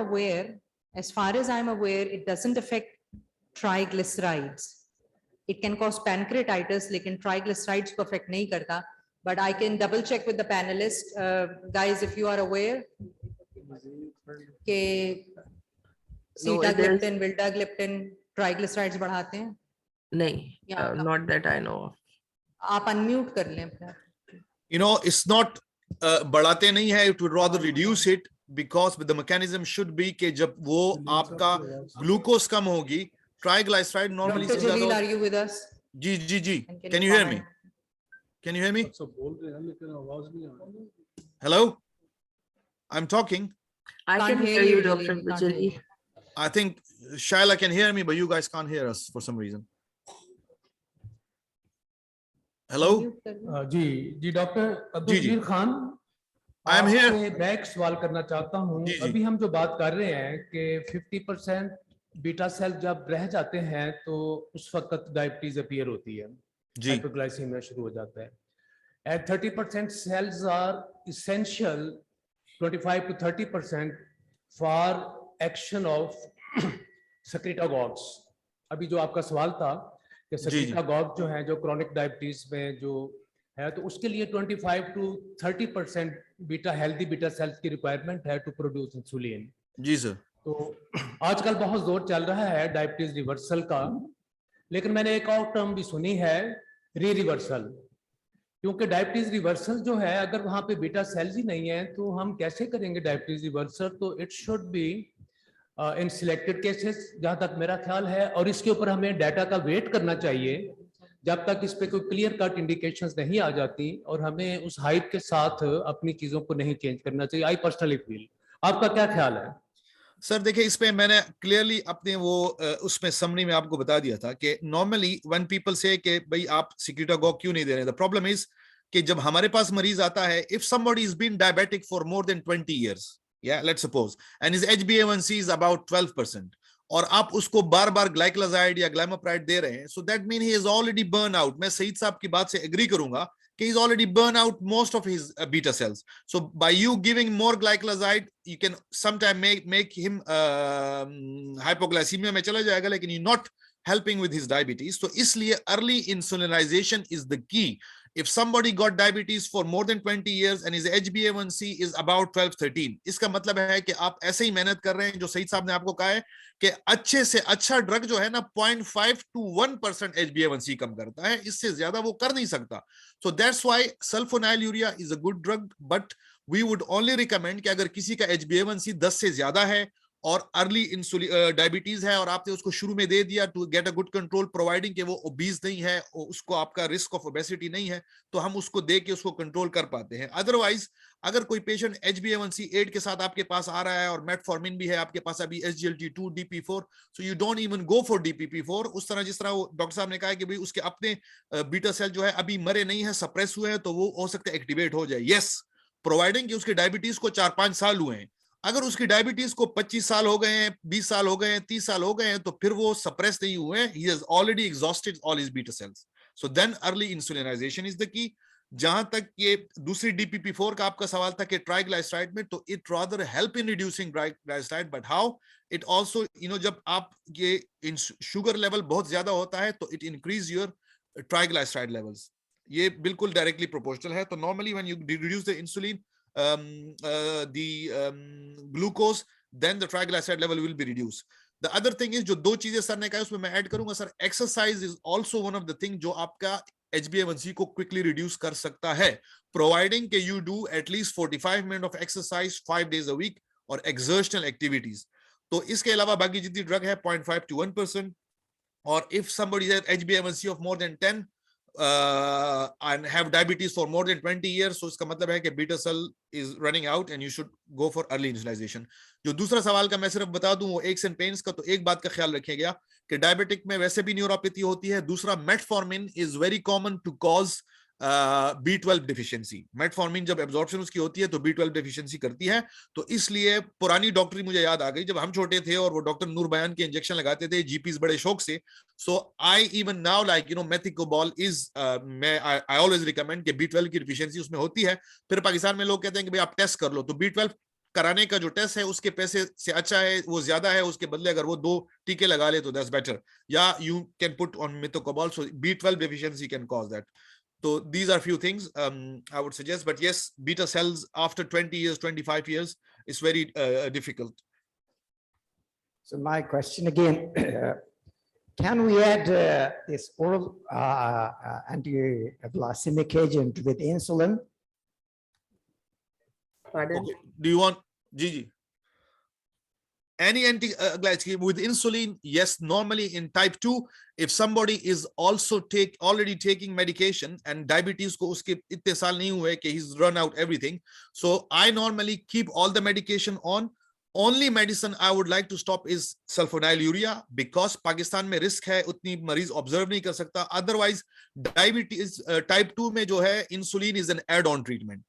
Speaker 3: aware, it doesn't affect triglycerides. It can cause pancreatitis, लेकिन triglycerides को affect नहीं करता. But I can double check with the panelists, guys, if you are aware कि sitagliptin, vildagliptin triglycerides बढ़ाते हैं?
Speaker 7: नहीं, not that I know of.
Speaker 3: आप unmute कर लें अपना.
Speaker 6: You know, it's not बढ़ाते नहीं है, it would rather reduce it, because with the mechanism should be कि जब वो आपका ग्लूकोज कम होगी, triglyceride normally
Speaker 3: Dr. Jaleel, are you with us?
Speaker 6: जी जी जी, can you hear me? Can you hear me? Hello, I'm talking.
Speaker 7: I
Speaker 3: Can't
Speaker 7: can
Speaker 3: hear
Speaker 7: hear you,
Speaker 3: you,
Speaker 7: Dr.
Speaker 3: Jaleel, can't
Speaker 7: Jaleel.
Speaker 3: hear
Speaker 6: I think Shaila can hear me, but you guys can't hear us for some reason. Hello,
Speaker 3: Unmute कर लें.
Speaker 4: जी doctor Abdul
Speaker 6: ji.
Speaker 4: Jalil Khan,
Speaker 6: I am here.
Speaker 4: आपसे मैं एक सवाल करना चाहता हूँ।
Speaker 6: जी, जी।
Speaker 4: अभी हम जो बात कर रहे हैं कि 50% बीटा सेल जब रह जाते हैं तो उस वक्त डायबिटीज अपीयर होती है,
Speaker 6: जी
Speaker 4: हाइपोग्लाइसीमिया शुरू हो जाता है। At 30% cells are essential 25 to 30% for action of secretagogues. अभी जो आपका सवाल था कि
Speaker 6: जी।
Speaker 4: सेक्रेटागॉग जो है जो क्रॉनिक डायबिटीज में जो है, तो उसके लिए 25 to 30% हेल्दी बीटा सेल्स की रिक्वायरमेंट है टू प्रोड्यूस इंसुलिन।
Speaker 6: जी सर।
Speaker 4: तो आजकल बहुत जोर चल रहा है डायबिटीज रिवर्सल का, लेकिन मैंने एक और टर्म भी सुनी है, रिवर्सल। क्योंकि डायबिटीज रिवर्सल जो है, अगर वहां पे बीटा सेल्स ही नहीं है तो हम कैसे करेंगे डायबिटीज रिवर्सल? तो it should be in selected cases, जहां तक मेरा ख्याल है, और इसके ऊपर हमें डाटा का वेट करना चाहिए जब तक इस पे कोई क्लियर कट इंडिकेशंस नहीं आ जाती, और हमें उस हाइप के साथ अपनी चीजों को नहीं चेंज करना चाहिए। आई पर्सनली फील, आपका क्या ख्याल है?
Speaker 6: सर देखिए, इस पे मैंने क्लियरली अपने वो उसमें समरी में आपको बता दिया था कि नॉर्मली व्हेन पीपल से कि भाई आप सिक्रेटागॉग क्यों नहीं दे रहे, द प्रॉब्लम इज कि जब हमारे पास मरीज आता है, if somebody is been diabetic for more than 20 years, yeah, let's suppose, and his HbA1c is about 12%, और आप उसको बार बार ग्लाइकोलाइजाइड या ग्लाइमोप्राइड दे रहे हैं, so that mean he is already burn out. मैं सईद साहब की बात से एग्री करूंगा कि he's already burn out most of his beta cells. So by you giving more glycolazide, you can sometime make him hypoglycemia में चला जाएगा, लेकिन you're not helping with his diabetes. So इसलिए early insulinization is the key. If somebody got diabetes for more than 20 years and his HbA1c is about 12-13, इसका मतलब है कि आप ऐसे ही मेहनत कर रहे हैं जो सईद साहब ने आपको कहा है कि अच्छे से अच्छा ड्रग जो है ना 0.5 to 1% HbA1c कम करता है, इससे ज्यादा वो कर नहीं सकता. So that's why sulfonylurea is a good drug, but we would only recommend कि अगर किसी का HbA1c 10 से ज्यादा है और अर्ली इंसुलिन डायबिटीज है और आपने उसको शुरू में दे दिया to get a good control, providing कि वो ओबीज नहीं है, उसको आपका रिस्क ऑफ ओबेसिटी नहीं है, तो हम उसको दे के उसको कंट्रोल कर पाते हैं. अदरवाइज अगर कोई पेशेंट HbA1c 8 के साथ आपके पास आ रहा है और मेटफॉर्मिन भी है आपके पास अभी, SGLT2, DP4, so you don't even go for DPP4. उस तरह जिस तरह वो डॉक्टर साहब ने कहा कि भाई उसके अपने बीटा सेल जो है अभी मरे नहीं है, सप्रेस हुए हैं, तो वो हो सकता है एक्टिवेट हो जाए. यस, प्रोवाइडिंग कि उसके डायबिटीज को 4-5 साल हुए हैं. अगर उसकी डायबिटीज को 25 साल हो गए हैं, 20 साल हो गए हैं, 30 साल हो गए हैं, तो फिर वो सप्रेस नहीं हुए हैं. He has already exhausted all his beta cells. So then early insulinization is the key. जहां तक ये दूसरी DPP4 का आपका सवाल था कि ट्राइग्लाइसराइड में, तो it rather help in reducing triglyceride, but how? It also, जब आप ये शुगर लेवल बहुत ज्यादा होता है तो it increase your triglyceride levels. ये बिल्कुल डायरेक्टली प्रोपोर्शनल है. तो normally when you reduce the insulin, glucose, then the triglyceride level will be reduced. The other thing is, जो दो चीजें सर ने कहा उसमें मैं ऐड करूंगा sir, exercise is also one of the thing जो आपका HbA1c को quickly reduce कर सकता है, providing कि you do at least 45 minutes of exercise 5 days a week और exertional activities. तो इसके अलावा बाकी जितनी ड्रग है 0.5 to 1%, और if somebody has HbA1c of more than 10 and have diabetes for more than 20 years, so इसका मतलब है कि beta cell is running out and you should go for early insulinization. जो दूसरा सवाल का मैं सिर्फ बता दूं वो aches and pains का, तो एक बात का ख्याल रखिएगा कि डायबिटिक में वैसे भी न्यूरोपैथी होती है. दूसरा, metformin is very common to cause B12 deficiency. Metformin जब एब्जॉर्प्शन उसकी होती है तो B12 डिफिशियंसी करती है. तो इसलिए पुरानी डॉक्टरी मुझे याद आ गई, जब हम छोटे थे और वो डॉक्टर नूर बयान के इंजेक्शन लगाते थे जीपीस बड़े शौक से. So I even now like methycobal is, मैं आई ऑलवेज रिकमेंड कि B12 की डिफिशियंसी उसमें होती है. फिर पाकिस्तान में लोग कहते हैं कि भाई आप टेस्ट कर लो, तो B12 कराने का जो टेस्ट है उसके पैसे से अच्छा है, वो ज्यादा है, उसके बदले अगर वो 2 टीके लगा ले तो दैट्स बेटर. या you can put on methycobal, so B12 deficiency can cause that. So these are few things I would suggest, but yes, beta cells after 20 years, 25 years is very difficult.
Speaker 1: So my question again, can we add this oral anti-glycemic agent with insulin?
Speaker 7: Pardon?
Speaker 6: Okay. Do you want Gigi? Any anti-glycemic with insulin? Yes, normally in type 2, if somebody is also already taking medication and diabetes ko uske itne saal nahi hue कि he's run out everything, so I normally keep all the medication on. Only medicine I would like to stop is sulfonylurea, because Pakistan में risk है, उतनी मरीज observe नहीं कर सकता. Otherwise diabetes type 2 में जो है insulin is an add-on treatment.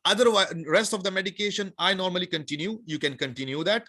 Speaker 6: Otherwise, rest of the medication I normally continue. You can continue that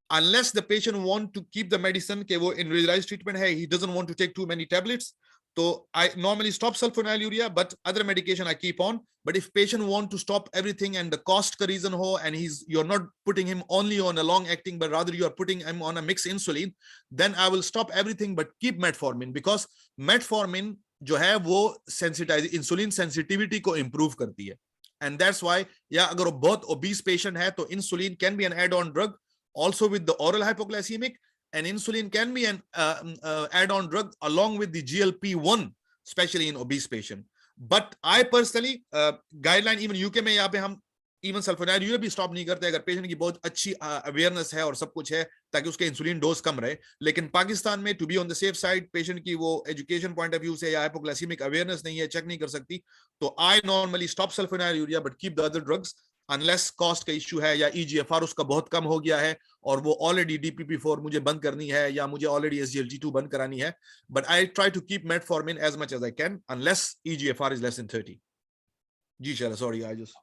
Speaker 6: unless the patient want to keep the medicine के वो individualized treatment है, he doesn't want to take too many tablets. So I normally stop sulfonylurea, but other medication I keep on. But if patient want to stop everything and the cost का reason हो and you're not putting him only on a long acting, but rather you are putting him on a mixed insulin, then I will stop everything but keep metformin, because metformin जो है वो sensitize insulin sensitivity को improve करती है. And that's why, yeah, agar both obese patient hai, to insulin can be an add-on drug also with the oral hypoglycemic, and insulin can be an add-on drug along with the GLP-1, especially in obese patient. But I personally, guideline even UK में यहाँ पे हम even sulfonylurea भी stop नहीं करते अगर patient की बहुत अच्छी अवेयरनेस है और सब कुछ है ताकि उसके इंसुलिन डोज कम रहे. लेकिन पाकिस्तान में to be on the safe side, patient की वो एजुकेशन पॉइंट ऑफ व्यू से या हाइपोग्लाइसेमिक अवेयरनेस नहीं है, चेक नहीं कर सकती, तो I normally stop sulfonylurea but keep the other drugs unless cost का इश्यू है या EGFR उसका बहुत कम हो गया है और वो ऑलरेडी DPP4 मुझे बंद करनी है या मुझे ऑलरेडी SGLT2 बंद करानी है. But I try to keep metformin as much as I can unless EGFR is less than 30. जी चलो, sorry, I just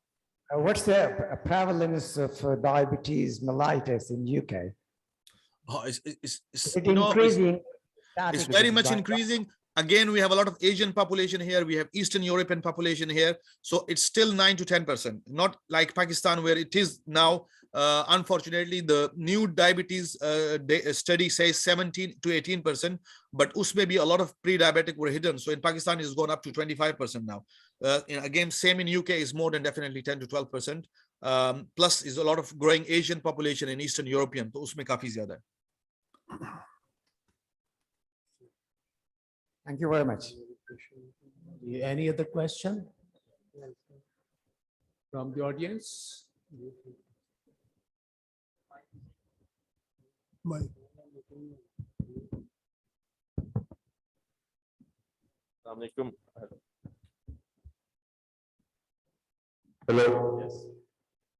Speaker 1: What's the prevalence of diabetes mellitus in UK?
Speaker 6: it's
Speaker 1: Is it increasing?
Speaker 6: it's very much increasing. Again, we have a lot of Asian population here. We have Eastern European population here. So it's still 9 to 10%, not like Pakistan where it is now. Unfortunately, the new diabetes study says 17 to 18%, but usme bhi a lot of pre-diabetic were hidden. So in Pakistan, it's gone up to 25% now. Again, same in UK is more than definitely 10 to 12%. Plus is a lot of growing Asian population in Eastern European. So usme kafi zyada hai.
Speaker 1: Thank you very much.
Speaker 4: Any other question from the audience?
Speaker 10: Assalamualaikum. Hello. Yes.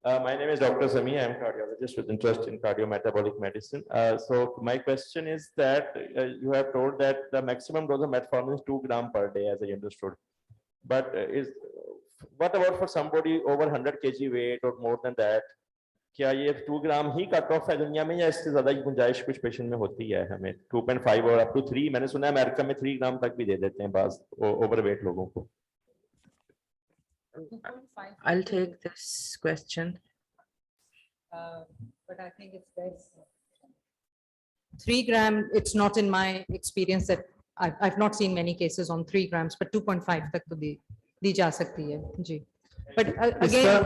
Speaker 10: My name is Dr. Sami. I am cardiologist with interest in cardiometabolic medicine. So my question is that you have told that the maximum dose of metformin is 2 grams per day, as I understood. But what about for somebody over 100 kg weight or more than that? क्या ये 2 ग्राम ही cut off है दुनिया में या इससे ज्यादा की गुंजाइश कुछ पेशेंट में होती है? हमें 2.5 और अप टू 3, मैंने सुना है अमेरिका में 3 ग्राम तक भी दे देते हैं बाज ओवरवेट लोगों को.
Speaker 7: I'll take this question.
Speaker 3: But I think it's best. 3 gram, it's not in my experience that I've not seen many cases on 3 grams, but 2.5 तक तो दी जा सकती है जी. But again,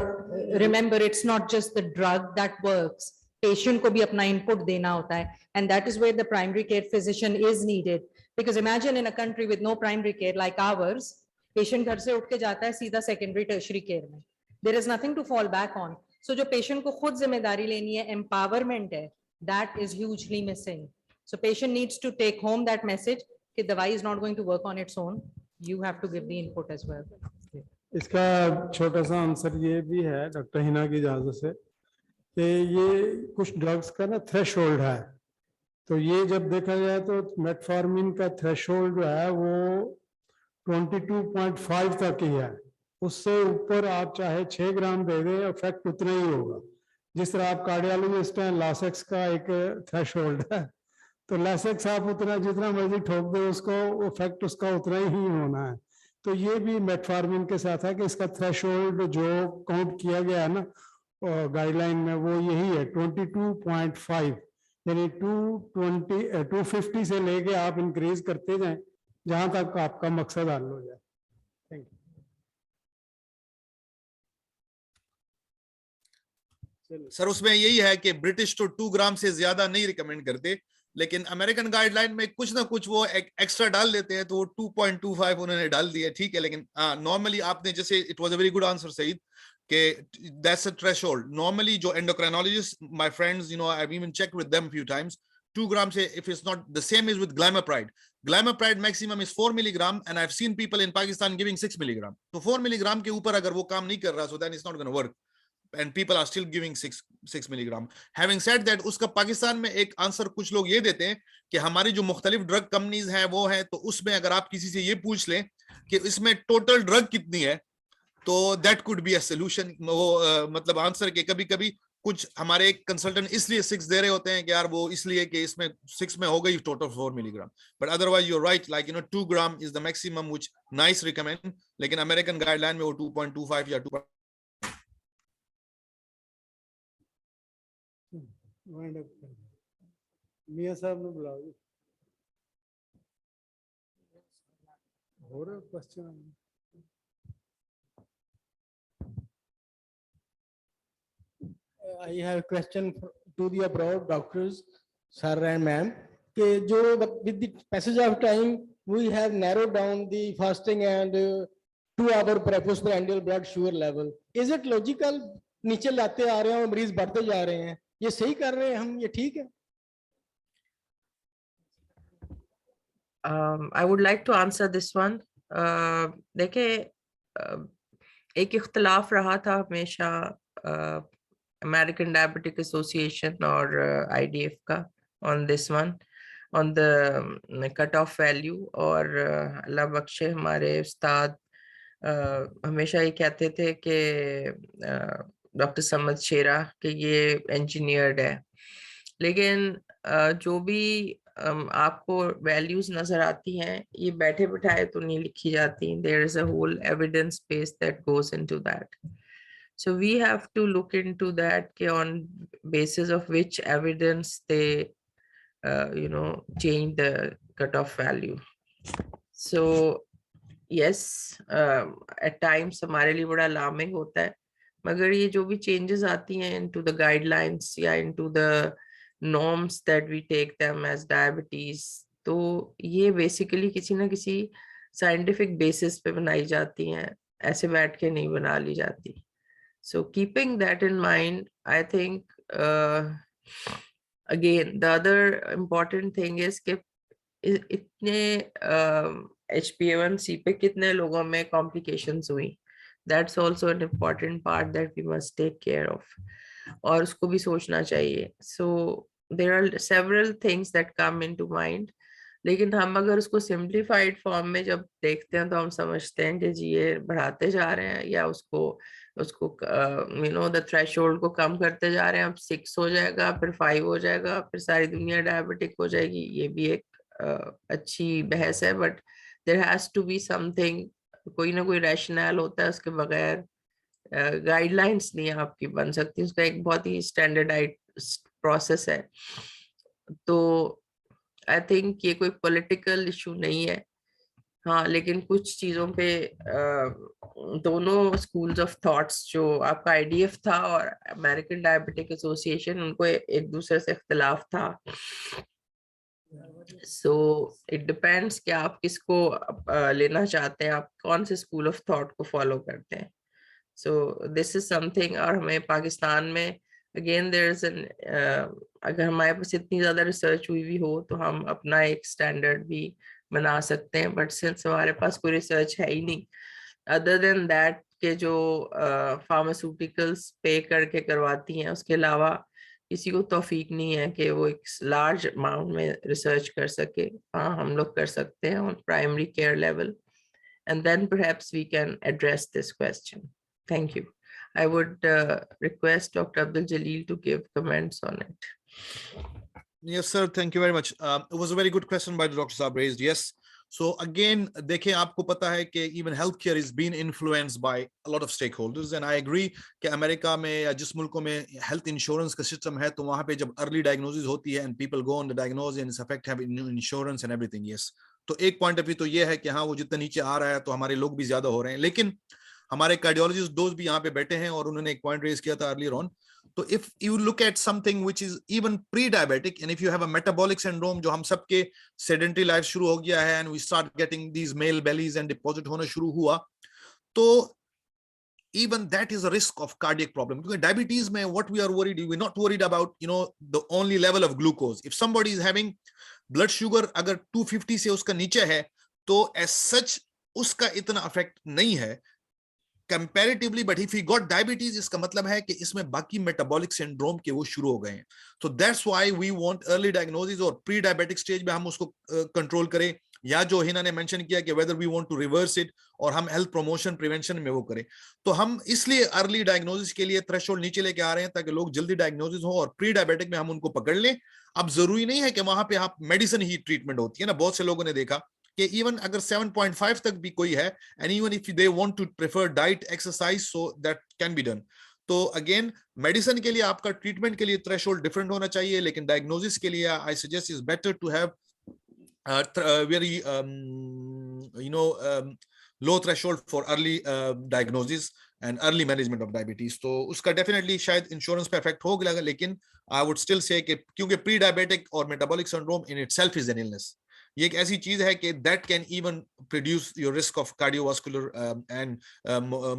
Speaker 3: remember, it's not just the drug that works. Patient को भी अपना input देना होता है, and that is where the primary care physician is needed. Because imagine in a country with no primary care like ours, patient घर से उठ के जाता है सीधा secondary tertiary care में. There is nothing to fall back on. So जो patient को खुद जिम्मेदारी लेनी है, empowerment है, that is hugely missing. So patient needs to take home that message कि दवाई is not going to work on its own. You have to give the input as well.
Speaker 2: इसका छोटा सा आंसर ये भी है डॉक्टर हिना की इजाजत से कि ये कुछ ड्रग्स का ना थ्रेशोल्ड है. तो ये जब देखा जाए तो मेटफॉर्मिन का थ्रेशोल्ड जो है वो 22.5 तक ही है. उससे ऊपर आप चाहे 6 ग्राम दे दें, इफेक्ट उतना ही होगा. जिस तरह आप कार्डियोलॉजिस्ट हैं, लासेक्स का एक थ्रेशोल्ड है, तो लासेक्स आप उतना जितना मर्जी ठोक दे उसको इफेक्ट उसका उतना ही होना है. तो ये भी मेटफॉर्मिन के साथ है कि इसका थ्रेशोल्ड जो काउंट किया गया है ना गाइडलाइन में वो यही है 22.5, यानी 250 से लेके आप इंक्रीज करते जाएं जहां तक आपका मकसद हल हो जाए. Thank you.
Speaker 6: सर उसमें यही है कि ब्रिटिश तो 2 ग्राम से ज्यादा नहीं रिकमेंड करते, लेकिन अमेरिकन गाइडलाइन में कुछ ना कुछ वो एक्स्ट्रा डाल देते हैं, तो वो 2.25 उन्होंने डाल दिया. ठीक है, लेकिन नॉर्मली आपने जैसे it was a very good answer Saeed कि दैट्स अ थ्रेशोल्ड. नॉर्मली जो endocrinologist my friends you know I have even checked with them few times, 2 grams if it's not the same is with glimepiride. Glimepiride maximum is 4 milligram and I've seen people in Pakistan giving 6 milligram. तो 4 milligram के ऊपर अगर वो काम नहीं कर रहा, so then it's not going to work. And people are still giving 6 milligram. Having said that, उसका पाकिस्तान में एक आंसर कुछ लोग ये देते हैं कि हमारी जो मुख्तलिफ ड्रग कंपनीज हैं वो है, तो उसमें अगर आप किसी से ये पूछ लें कि इसमें टोटल ड्रग कितनी है, तो that could be a solution. वो मतलब आंसर के कभी कभी कुछ हमारे कंसल्टेंट इसलिए 6 दे रहे होते हैं कि यार वो इसलिए कि इसमें 6 में हो गई total 4 milligram. But otherwise you right, like 2 gram is the maximum which nice recommend, लेकिन अमेरिकन गाइडलाइन में वो 2.25 या 2.
Speaker 2: मियां साहब ने बुलाओ. और question
Speaker 11: I have a question to the abroad doctors, sir and ma'am. कि जो with the passage of time we have narrowed down the fasting and 2-hour postprandial blood sugar level. Is it logical? नीचे लाते आ रहे हैं और मरीज बढ़ते जा रहे हैं, ये सही कर रहे हैं हम, ये ठीक है?
Speaker 7: I would like to answer this one. देखिए एक इख्तलाफ रहा था हमेशा अमेरिकन डायबिटिक एसोसिएशन और IDF का on this one, on the cut off value. और अल्लाह बख्शे हमारे उस्ताद हमेशा ये कहते थे कि डॉक्टर समद शेरा कि ये इंजीनियर्ड है, लेकिन जो भी आपको वैल्यूज नजर आती हैं, ये बैठे बिठाए तो नहीं लिखी जाती. There is a whole evidence base that goes into that. So we have to look into that on basis of which evidence they change the cutoff value. So yes, at times हमारे लिए बड़ा alarming होता है, मगर ये जो भी changes आती हैं into the guidelines या into the norms that we take them as diabetes, तो ये basically किसी ना किसी scientific basis पे बनाई जाती हैं, ऐसे बैठ के नहीं बना ली जाती. So keeping that in mind, I think again the other important thing is कि इतने HbA1c पे कितने लोगों में complications हुई. That's also an important part that we must take care of. और उसको भी सोचना चाहिए. So there are several things that come into mind. लेकिन हम अगर उसको सिंप्लीफाइड फॉर्म में जब देखते हैं तो हम समझते हैं कि जी ये बढ़ाते जा रहे हैं या उसको द थ्रेशोल्ड को कम करते जा रहे हैं. अब 6 हो जाएगा, फिर 5 हो जाएगा, फिर सारी दुनिया डायबिटिक हो जाएगी. ये भी एक अच्छी बहस है, but there has to be something, कोई ना कोई रैशनल होता है, उसके बगैर गाइडलाइंस नहीं आपकी बन सकती. उसका एक बहुत ही स्टैंडर्डाइज्ड प्रोसेस है. तो आई थिंक ये कोई पॉलिटिकल इशू नहीं है. हाँ, लेकिन कुछ चीजों पे दोनों स्कूल्स ऑफ थॉट्स, जो आपका IDF था और अमेरिकन डायबिटिक एसोसिएशन, उनको एक दूसरे से इख्तिलाफ था. सो इट डिपेंड्स कि आप किसको लेना चाहते हैं, आप कौन से स्कूल ऑफ थॉट को फॉलो करते हैं. सो दिस इज समथिंग. और हमें पाकिस्तान में अगेन देयर इज एन, अगर हमारे पास इतनी ज्यादा रिसर्च हुई भी हो तो हम अपना एक स्टैंडर्ड भी बना सकते हैं. बट सिंस हमारे पास कोई रिसर्च है ही नहीं अदर देन दैट के जो फार्मास्यूटिकल्स पे करके करवाती हैं, उसके अलावा किसी को तौफीक नहीं है कि वो एक लार्ज अमाउंट में रिसर्च कर सके. हाँ, हम लोग कर सकते हैं on primary care level, and then perhaps we can address this question. Thank you. I would request Dr. Abdul Jalil to give comments on it.
Speaker 6: Yes, sir. Thank you very much. It was a very good question by the Dr. Saab raised. Yes. So again, देखें, आपको पता है कि even healthcare is being influenced by a lot of stakeholders, and I agree कि America में या जिस मुल्कों में health insurance का system है, तो वहाँ पे जब early diagnosis होती है and people go on the diagnosis and its effect have insurance and everything. Yes. तो एक point of view तो ये है कि हाँ, वो जितना नीचे आ रहा है तो हमारे लोग भी ज्यादा हो रहे हैं. लेकिन हमारे कार्डियोलॉजिस्ट दोस्त भी यहाँ पे बैठे हैं और उन्होंने एक पॉइंट रेज किया था अर्लियर ऑन. तो if you look at something which is even pre diabetic and if you have a metabolic syndrome, जो हम सबके सेडेंटरी लाइफ शुरू हो गया है and we start getting these male bellies and deposit होना शुरू हुआ, तो even that is a risk of cardiac problem. Because diabetes mein what we are worried, we're not worried about the only level of glucose. If somebody is having blood sugar agar 250 se uska niche hai, to as such uska itna effect nahi hai comparatively. But if he got diabetes, इसका मतलब है कि इसमें बाकी metabolic syndrome के वो शुरू हो गए हैं. So that's why we want early diagnosis और pre-diabetic stage में हम उसको control करें, या जो हिना ने mention किया कि whether we want to reverse it और हम health promotion prevention में वो करें. तो हम इसलिए early diagnosis के लिए threshold नीचे लेके आ रहे हैं ताकि लोग जल्दी diagnosis हो और pre-diabetic में हम उनको पकड़ लें. अब जरूरी नहीं है कि वहां पे आप मेडिसिन ही ट्रीटमेंट होती है ना. बहुत से लोगों ने देखा कि इवन अगर 7.5 तक भी कोई है and even if they want to prefer diet exercise, so that can be done. तो अगेन मेडिसिन के लिए आपका ट्रीटमेंट के लिए थ्रेशोल्ड डिफरेंट होना चाहिए, लेकिन डायग्नोसिस के लिए I suggest is better to have very low threshold for early diagnosis and early management of diabetes. तो उसका डेफिनेटली शायद इंश्योरेंस पे इफेक्ट होगा, लेकिन आई वुड स्टिल से कि क्योंकि प्री डायबिटिक और metabolic syndrome in itself is an illness. ये एक ऐसी चीज है कि that can even produce your risk of cardiovascular and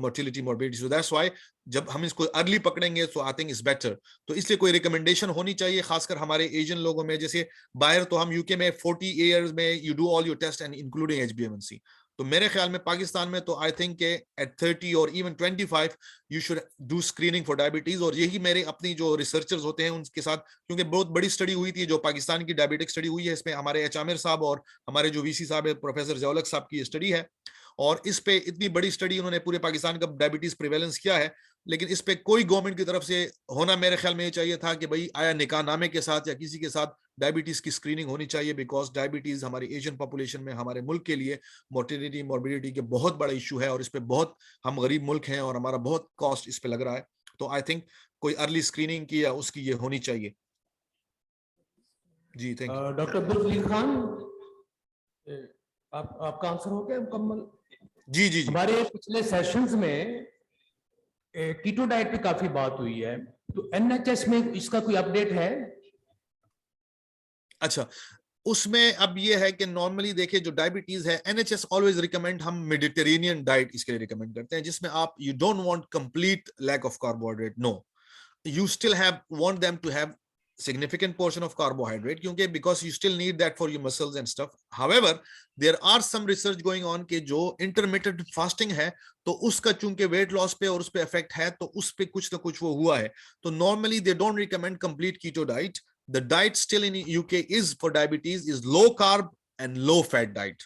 Speaker 6: mortality morbidity. So that's why जब हम इसको अर्ली पकड़ेंगे तो आई थिंक इज बेटर. तो इसलिए कोई रिकमेंडेशन होनी चाहिए, खासकर हमारे एशियन लोगों में. जैसे बाहर तो हम यूके में 40 ईयर्स में you do all your test and including HbA1c. तो मेरे ख्याल में पाकिस्तान में तो आई थिंक के एट 30 और even 25 you should do screening for diabetes. और यही मेरे अपनी जो रिसर्चर्स होते हैं उनके साथ, क्योंकि बहुत बड़ी स्टडी हुई थी जो पाकिस्तान की डायबिटिक स्टडी हुई है, इसमें हमारे H. आमिर साहब और हमारे जो VC साहब है प्रोफेसर जौलक साहब की स्टडी है. और इस पे इतनी बड़ी स्टडी उन्होंने पूरे पाकिस्तान का डायबिटीज प्रिवेलेंस किया है, लेकिन इस पे कोई गवर्नमेंट की तरफ से होना मेरे ख्याल में ये चाहिए था कि भाई आया निकाहनामे के साथ या किसी के साथ डायबिटीज की स्क्रीनिंग होनी चाहिए, बिकॉज डायबिटीज हमारी एशियन पॉपुलेशन में हमारे मुल्क के लिए मोर्टिलिटी मॉर्बिडिटी के बहुत बड़ा इशू है, और इस पे बहुत हम गरीब मुल्क हैं और हमारा बहुत कॉस्ट इस पे लग रहा है। तो आई थिंक कोई अर्ली स्क्रीनिंग की या उसकी ये होनी चाहिए। जी thank you.
Speaker 4: Doctor Abdul Khalil Khan, आपका आंसर हो गया मुकम्मल?
Speaker 6: जी जी जी।
Speaker 4: हमारे पिछले सेशंस में कीटो डाइट पे काफी बात हुई है, तो एनएचएस में इसका कोई अपडेट है?
Speaker 6: अच्छा, उसमें अब ये है कि नॉर्मली देखिए जो डायबिटीज है, एनएचएस ऑलवेज रिकमेंड, हम मेडिटेरेनियन डाइट इसके लिए रिकमेंड करते हैं, जिसमें आप you don't want complete lack of carbohydrate, no, you still want them to have significant portion of carbohydrate, क्योंकि because you still need that for your muscles and stuff. However, there are some research going on कि जो intermittent fasting है, तो उसका चूंकि weight loss पे और उस पे effect है, तो उस पे कुछ ना कुछ वो हुआ है। तो normally they don't recommend complete keto diet. The diet still in UK is for diabetes is low carb and low fat diet.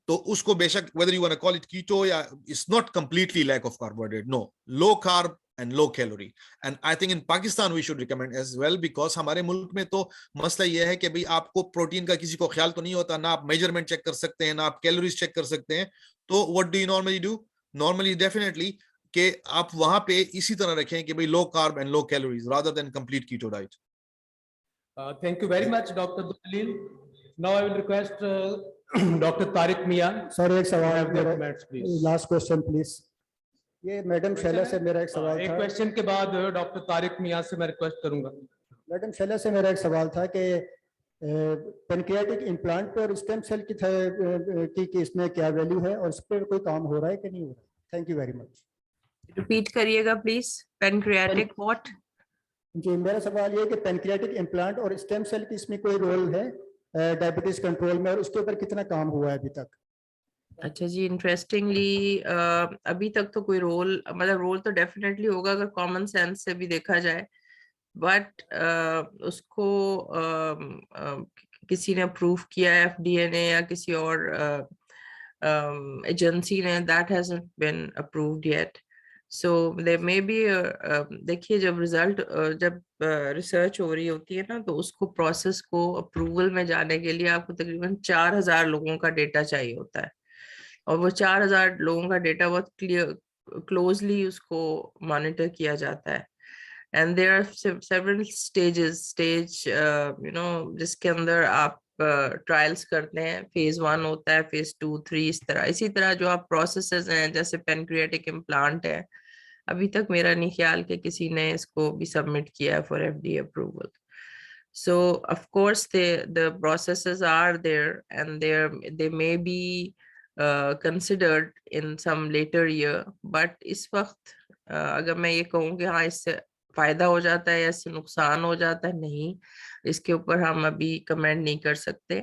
Speaker 6: तो उसको बेशक whether you want to call it keto या it's not completely lack of carbohydrate, no, low carb and low calorie. And I think in Pakistan we should recommend as well, because हमारे मुल्क में तो मसला ये है कि भाई आपको प्रोटीन का किसी को ख्याल तो नहीं होता, ना आप मेजरमेंट चेक कर सकते हैं, ना आप कैलोरीज चेक कर सकते हैं। तो what do you normally do? Normally definitely कि आप वहां पे इसी तरह रखें कि भाई low carb and low calories rather than complete keto diet.
Speaker 4: Thank you very much, Dr. Abdul Khalil. Now I will request Dr. Tariq Mian.
Speaker 12: Sir एक सवाल,
Speaker 4: please.
Speaker 12: Last question please. ये मैडम शैला से मेरा एक सवाल
Speaker 4: एक
Speaker 12: था।
Speaker 4: क्वेश्चन के बाद डॉक्टर तारिक मियां से मैं रिक्वेस्ट करूंगा।
Speaker 12: मैडम शैला से मेरा एक सवाल था कि पेनक्रियाटिक इम्प्लांट पर स्टेम सेल की इसमें क्या वैल्यू है और इस पर कोई काम हो रहा है कि नहीं हो रहा है? Thank you very much.
Speaker 7: Repeat करिएगा प्लीज। Pancreatic what?
Speaker 12: जी, मेरा सवाल ये है कि पेनक्रियाटिक इम्प्लांट और स्टेम सेल की इसमें कोई रोल है डायबिटीज कंट्रोल में, और उसके ऊपर कितना काम हुआ है अभी तक?
Speaker 7: अच्छा जी, इंटरेस्टिंगली अभी तक तो कोई रोल, मतलब रोल तो डेफिनेटली होगा अगर कॉमन सेंस से भी देखा जाए, बट उसको किसी ने अप्रूव किया है, एफडीए ने या किसी और एजेंसी ने, that hasn't been approved yet. So there may be, देखिए जब रिजल्ट जब रिसर्च हो रही होती है ना, तो उसको प्रोसेस को अप्रूवल में जाने के लिए आपको तकरीबन 4000 लोगों का डेटा चाहिए होता है, और वो 4000 लोगों का डेटा बहुत क्लियर क्लोजली उसको मॉनिटर किया जाता है। And there are several stage जिसके अंदर आप ट्रायल्स करते हैं। फेज 1 होता है, फेज 2, 3, इसी तरह जो आप प्रोसेसेस हैं, जैसे पेनक्रियाटिक इम्प्लांट है, अभी तक मेरा नहीं ख्याल कि किसी ने इसको भी सबमिट किया है for FDA approval. So of course the processes are there, and they may be considered in some later year, but इस वक्त अगर मैं ये कहूँ कि हाँ इससे फायदा हो जाता है या इससे नुकसान हो जाता है, नहीं, इसके ऊपर हम अभी कमेंट नहीं कर सकते,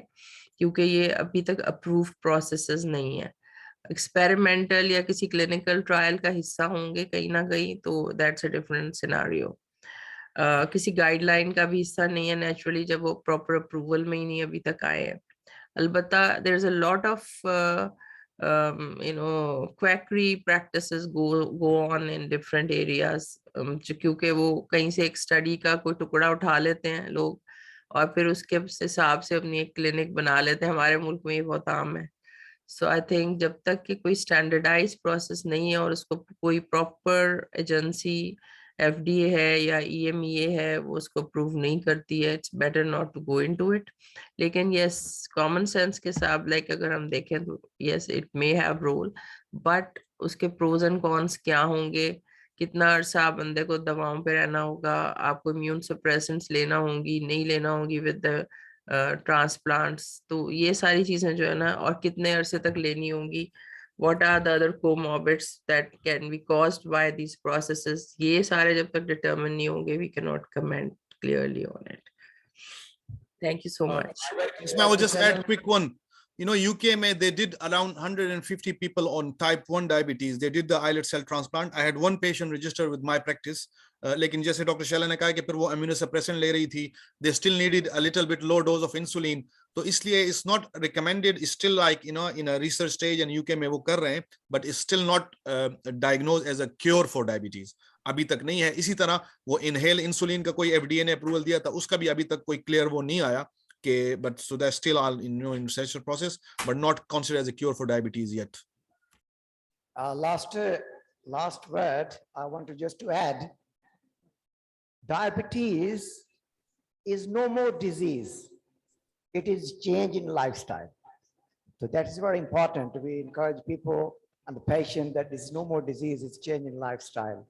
Speaker 7: क्योंकि ये अभी तक अप्रूव प्रोसेसेस नहीं है। एक्सपेरिमेंटल या किसी क्लिनिकल ट्रायल का हिस्सा होंगे कहीं ना कहीं, तो दैट्स अ डिफरेंट सिनारियो। किसी गाइडलाइन का भी हिस्सा नहीं है नेचुरली, जब वो प्रॉपर अप्रूवल में ही नहीं अभी तक आए हैं। अलबत्ता there is a lot of quackery practices go on in different areas, क्योंकि वो कहीं से एक स्टडी का कोई टुकड़ा उठा लेते हैं लोग और फिर उसके हिसाब से अपनी एक क्लिनिक बना लेते हैं। हमारे मुल्क में ये बहुत आम है। सो आई थिंक जब तक कि कोई स्टैंडर्डाइज प्रोसेस नहीं है और उसको कोई प्रॉपर एजेंसी एफडीए है या ईएमईए है वो उसको अप्रूव नहीं करती है, it's better not to go into it. लेकिन यस, कॉमन सेंस के साथ लाइक अगर हम देखें तो yes it may have role, but उसके प्रोज एंड कॉन्स क्या होंगे, कितना अरसा बंदे को दवाओं पे रहना होगा, आपको इम्यून सप्रेसेंट्स लेना होंगी नहीं लेना होगी विद द ट्रांसप्लांट्स, तो ये सारी चीजें जो है ना, और कितने अरसे तक लेनी होंगी, what are the other comorbids that can be caused by these processes, ये सारे जब तक determine नहीं होंगे we cannot comment clearly on it. Thank you so much.
Speaker 6: I will just add quick one. UK में they did around 150 people on type 1 diabetes. They did the islet cell transplant. I had one patient registered with my practice. लेकिन जैसे doctor Shaila ने कहा कि फिर वो immunosuppressant ले रही थी, they still needed a little bit low dose of insulin तो इसलिए it's not recommended, still like in a research stage and UK में वो कर रहे हैं, but it's still not diagnose as a cure for diabetes, अभी तक नहीं है। इसी तरह वो इनहेल इंसुलिन का कोई एफडीए ने अप्रूवल दिया था, उसका भी अभी तक कोई क्लियर वो नहीं आया कि, but so that still all in research process, but not considered as a cure for diabetes yet.
Speaker 1: Last word, I want to just to add, diabetes is no more disease. It is change in lifestyle. So that is very important. We encourage people and the patient that this is no more disease, it's change in lifestyle.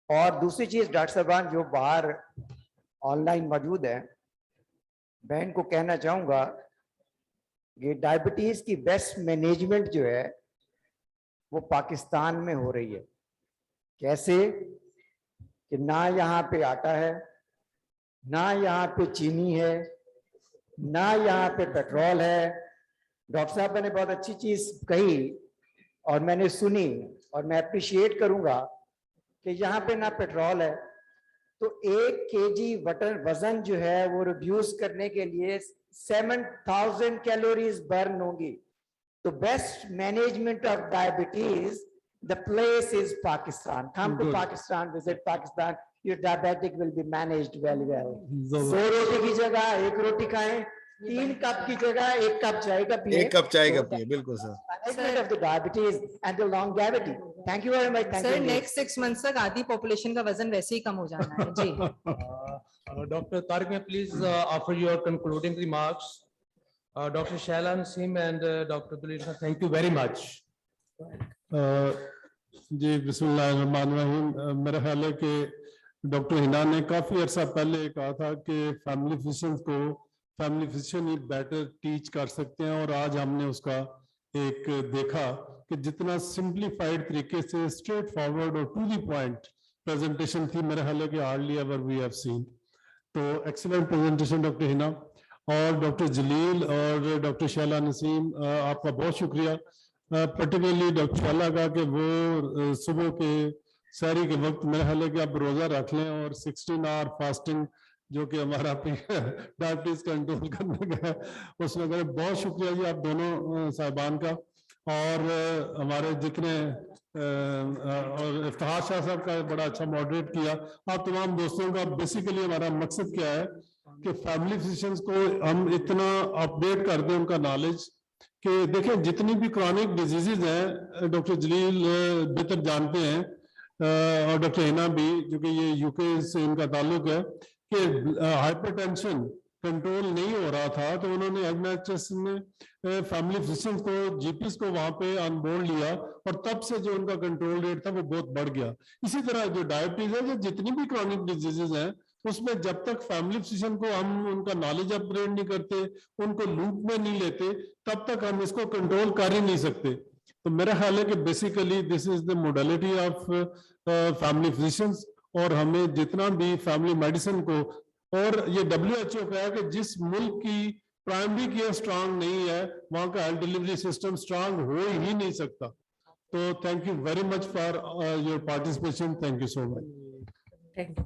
Speaker 1: और दूसरी चीज doctor साहबान जो बाहर online मौजूद है, बहन को कहना चाहूंगा कि डायबिटीज की बेस्ट मैनेजमेंट जो है वो पाकिस्तान में हो रही है। कैसे कि ना यहाँ पे आटा है, ना यहाँ पे चीनी है, ना यहाँ पे पेट्रोल है। डॉक्टर साहब ने बहुत अच्छी चीज कही और मैंने सुनी और मैं अप्रिशिएट करूंगा कि यहाँ पे ना पेट्रोल है, तो 1 केजी वजन जो है वो रिड्यूस करने के लिए 7000 कैलोरीज बर्न होंगी। तो best management of diabetes, the place is Pakistan. Come to
Speaker 9: Good.
Speaker 1: Pakistan, visit Pakistan. Your diabetic will be managed very well. 2 रोटी की जगह 1 रोटी खाएं, 3 कप की जगह 1 कप चाय का पिए।
Speaker 6: 1 कप चाय का पिए, बिल्कुल sir.
Speaker 1: Management of the diabetes and the longevity. Thank you very much. Thank
Speaker 3: Sir,
Speaker 1: you.
Speaker 3: next 6 months तक आधी population का वजन वैसे ही कम हो जाना है जी।
Speaker 4: Dr. Tariq, please offer your concluding remarks. Dr. Shaila Naseem and Dr. Dalil, thank you very much.
Speaker 9: जी बिस्मिल्लाहिर्रहमानिर्रहीम। मेरा ख्याल है कि डॉक्टर हिना ने काफी अरसा पहले कहा था कि फैमिली फिजिशियन ही बेटर टीच कर सकते हैं, और आज हमने उसका एक देखा कि जितना सिंप्लीफाइड तरीके से स्ट्रेट फॉरवर्ड और टू द पॉइंट प्रेजेंटेशन थी, मेरा ख्याल है कि hardly ever we have seen. तो एक्सीलेंट प्रेजेंटेशन डॉक्टर हिना, और डॉक्टर जलील और डॉक्टर शैला नसीम, आपका बहुत शुक्रिया। पर्टिकुलरली डॉक्टर शैला का कि वो सुबह के सहरी के वक्त मेरा ख्याल है कि आप रोजा रख लें, और 16 आवर फास्टिंग जो कि हमारा डायबिटीज कंट्रोल करने का, उसमें करें। बहुत शुक्रिया जी आप दोनों साहिबान का, और हमारे जितने और इफ्तिखार शाह साहब का बड़ा अच्छा मॉडरेट किया। आप तमाम दोस्तों का, बेसिकली हमारा मकसद क्या है कि फैमिली फिजिशियंस को हम इतना अपडेट कर दें उनका नॉलेज, कि देखें जितनी भी क्रॉनिक डिजीजेज हैं, डॉक्टर जलील बेहतर जानते हैं और डॉक्टर हिना भी, जो कि ये यूके से इनका ताल्लुक है, कि हाइपरटेंशन कंट्रोल नहीं हो रहा था, तो उन्होंने एमएचएस में फैमिली फिजिशियंस को, जीपीस को वहां पे ऑन बोर्ड लिया, और तब से जो उनका कंट्रोल रेट था वो बहुत बढ़ गया। इसी तरह जो डायबिटीज है, जो जितनी भी क्रॉनिक डिजीजेज हैं, उसमें जब तक फैमिली फिजिशियन को हम उनका नॉलेज अपग्रेड नहीं करते, उनको लूप में नहीं लेते, तब तक हम इसको कंट्रोल कर ही नहीं सकते। तो मेरा ख्याल है कि basically this is the modality of family physicians, और हमें जितना भी फैमिली मेडिसिन को, और ये WHO का है कि जिस मुल्क की प्राइमरी केयर स्ट्रांग नहीं है, वहां का हेल्थ डिलीवरी सिस्टम स्ट्रांग हो ही नहीं सकता। तो thank you very much for your participation. Thank you so much.
Speaker 3: Thank you.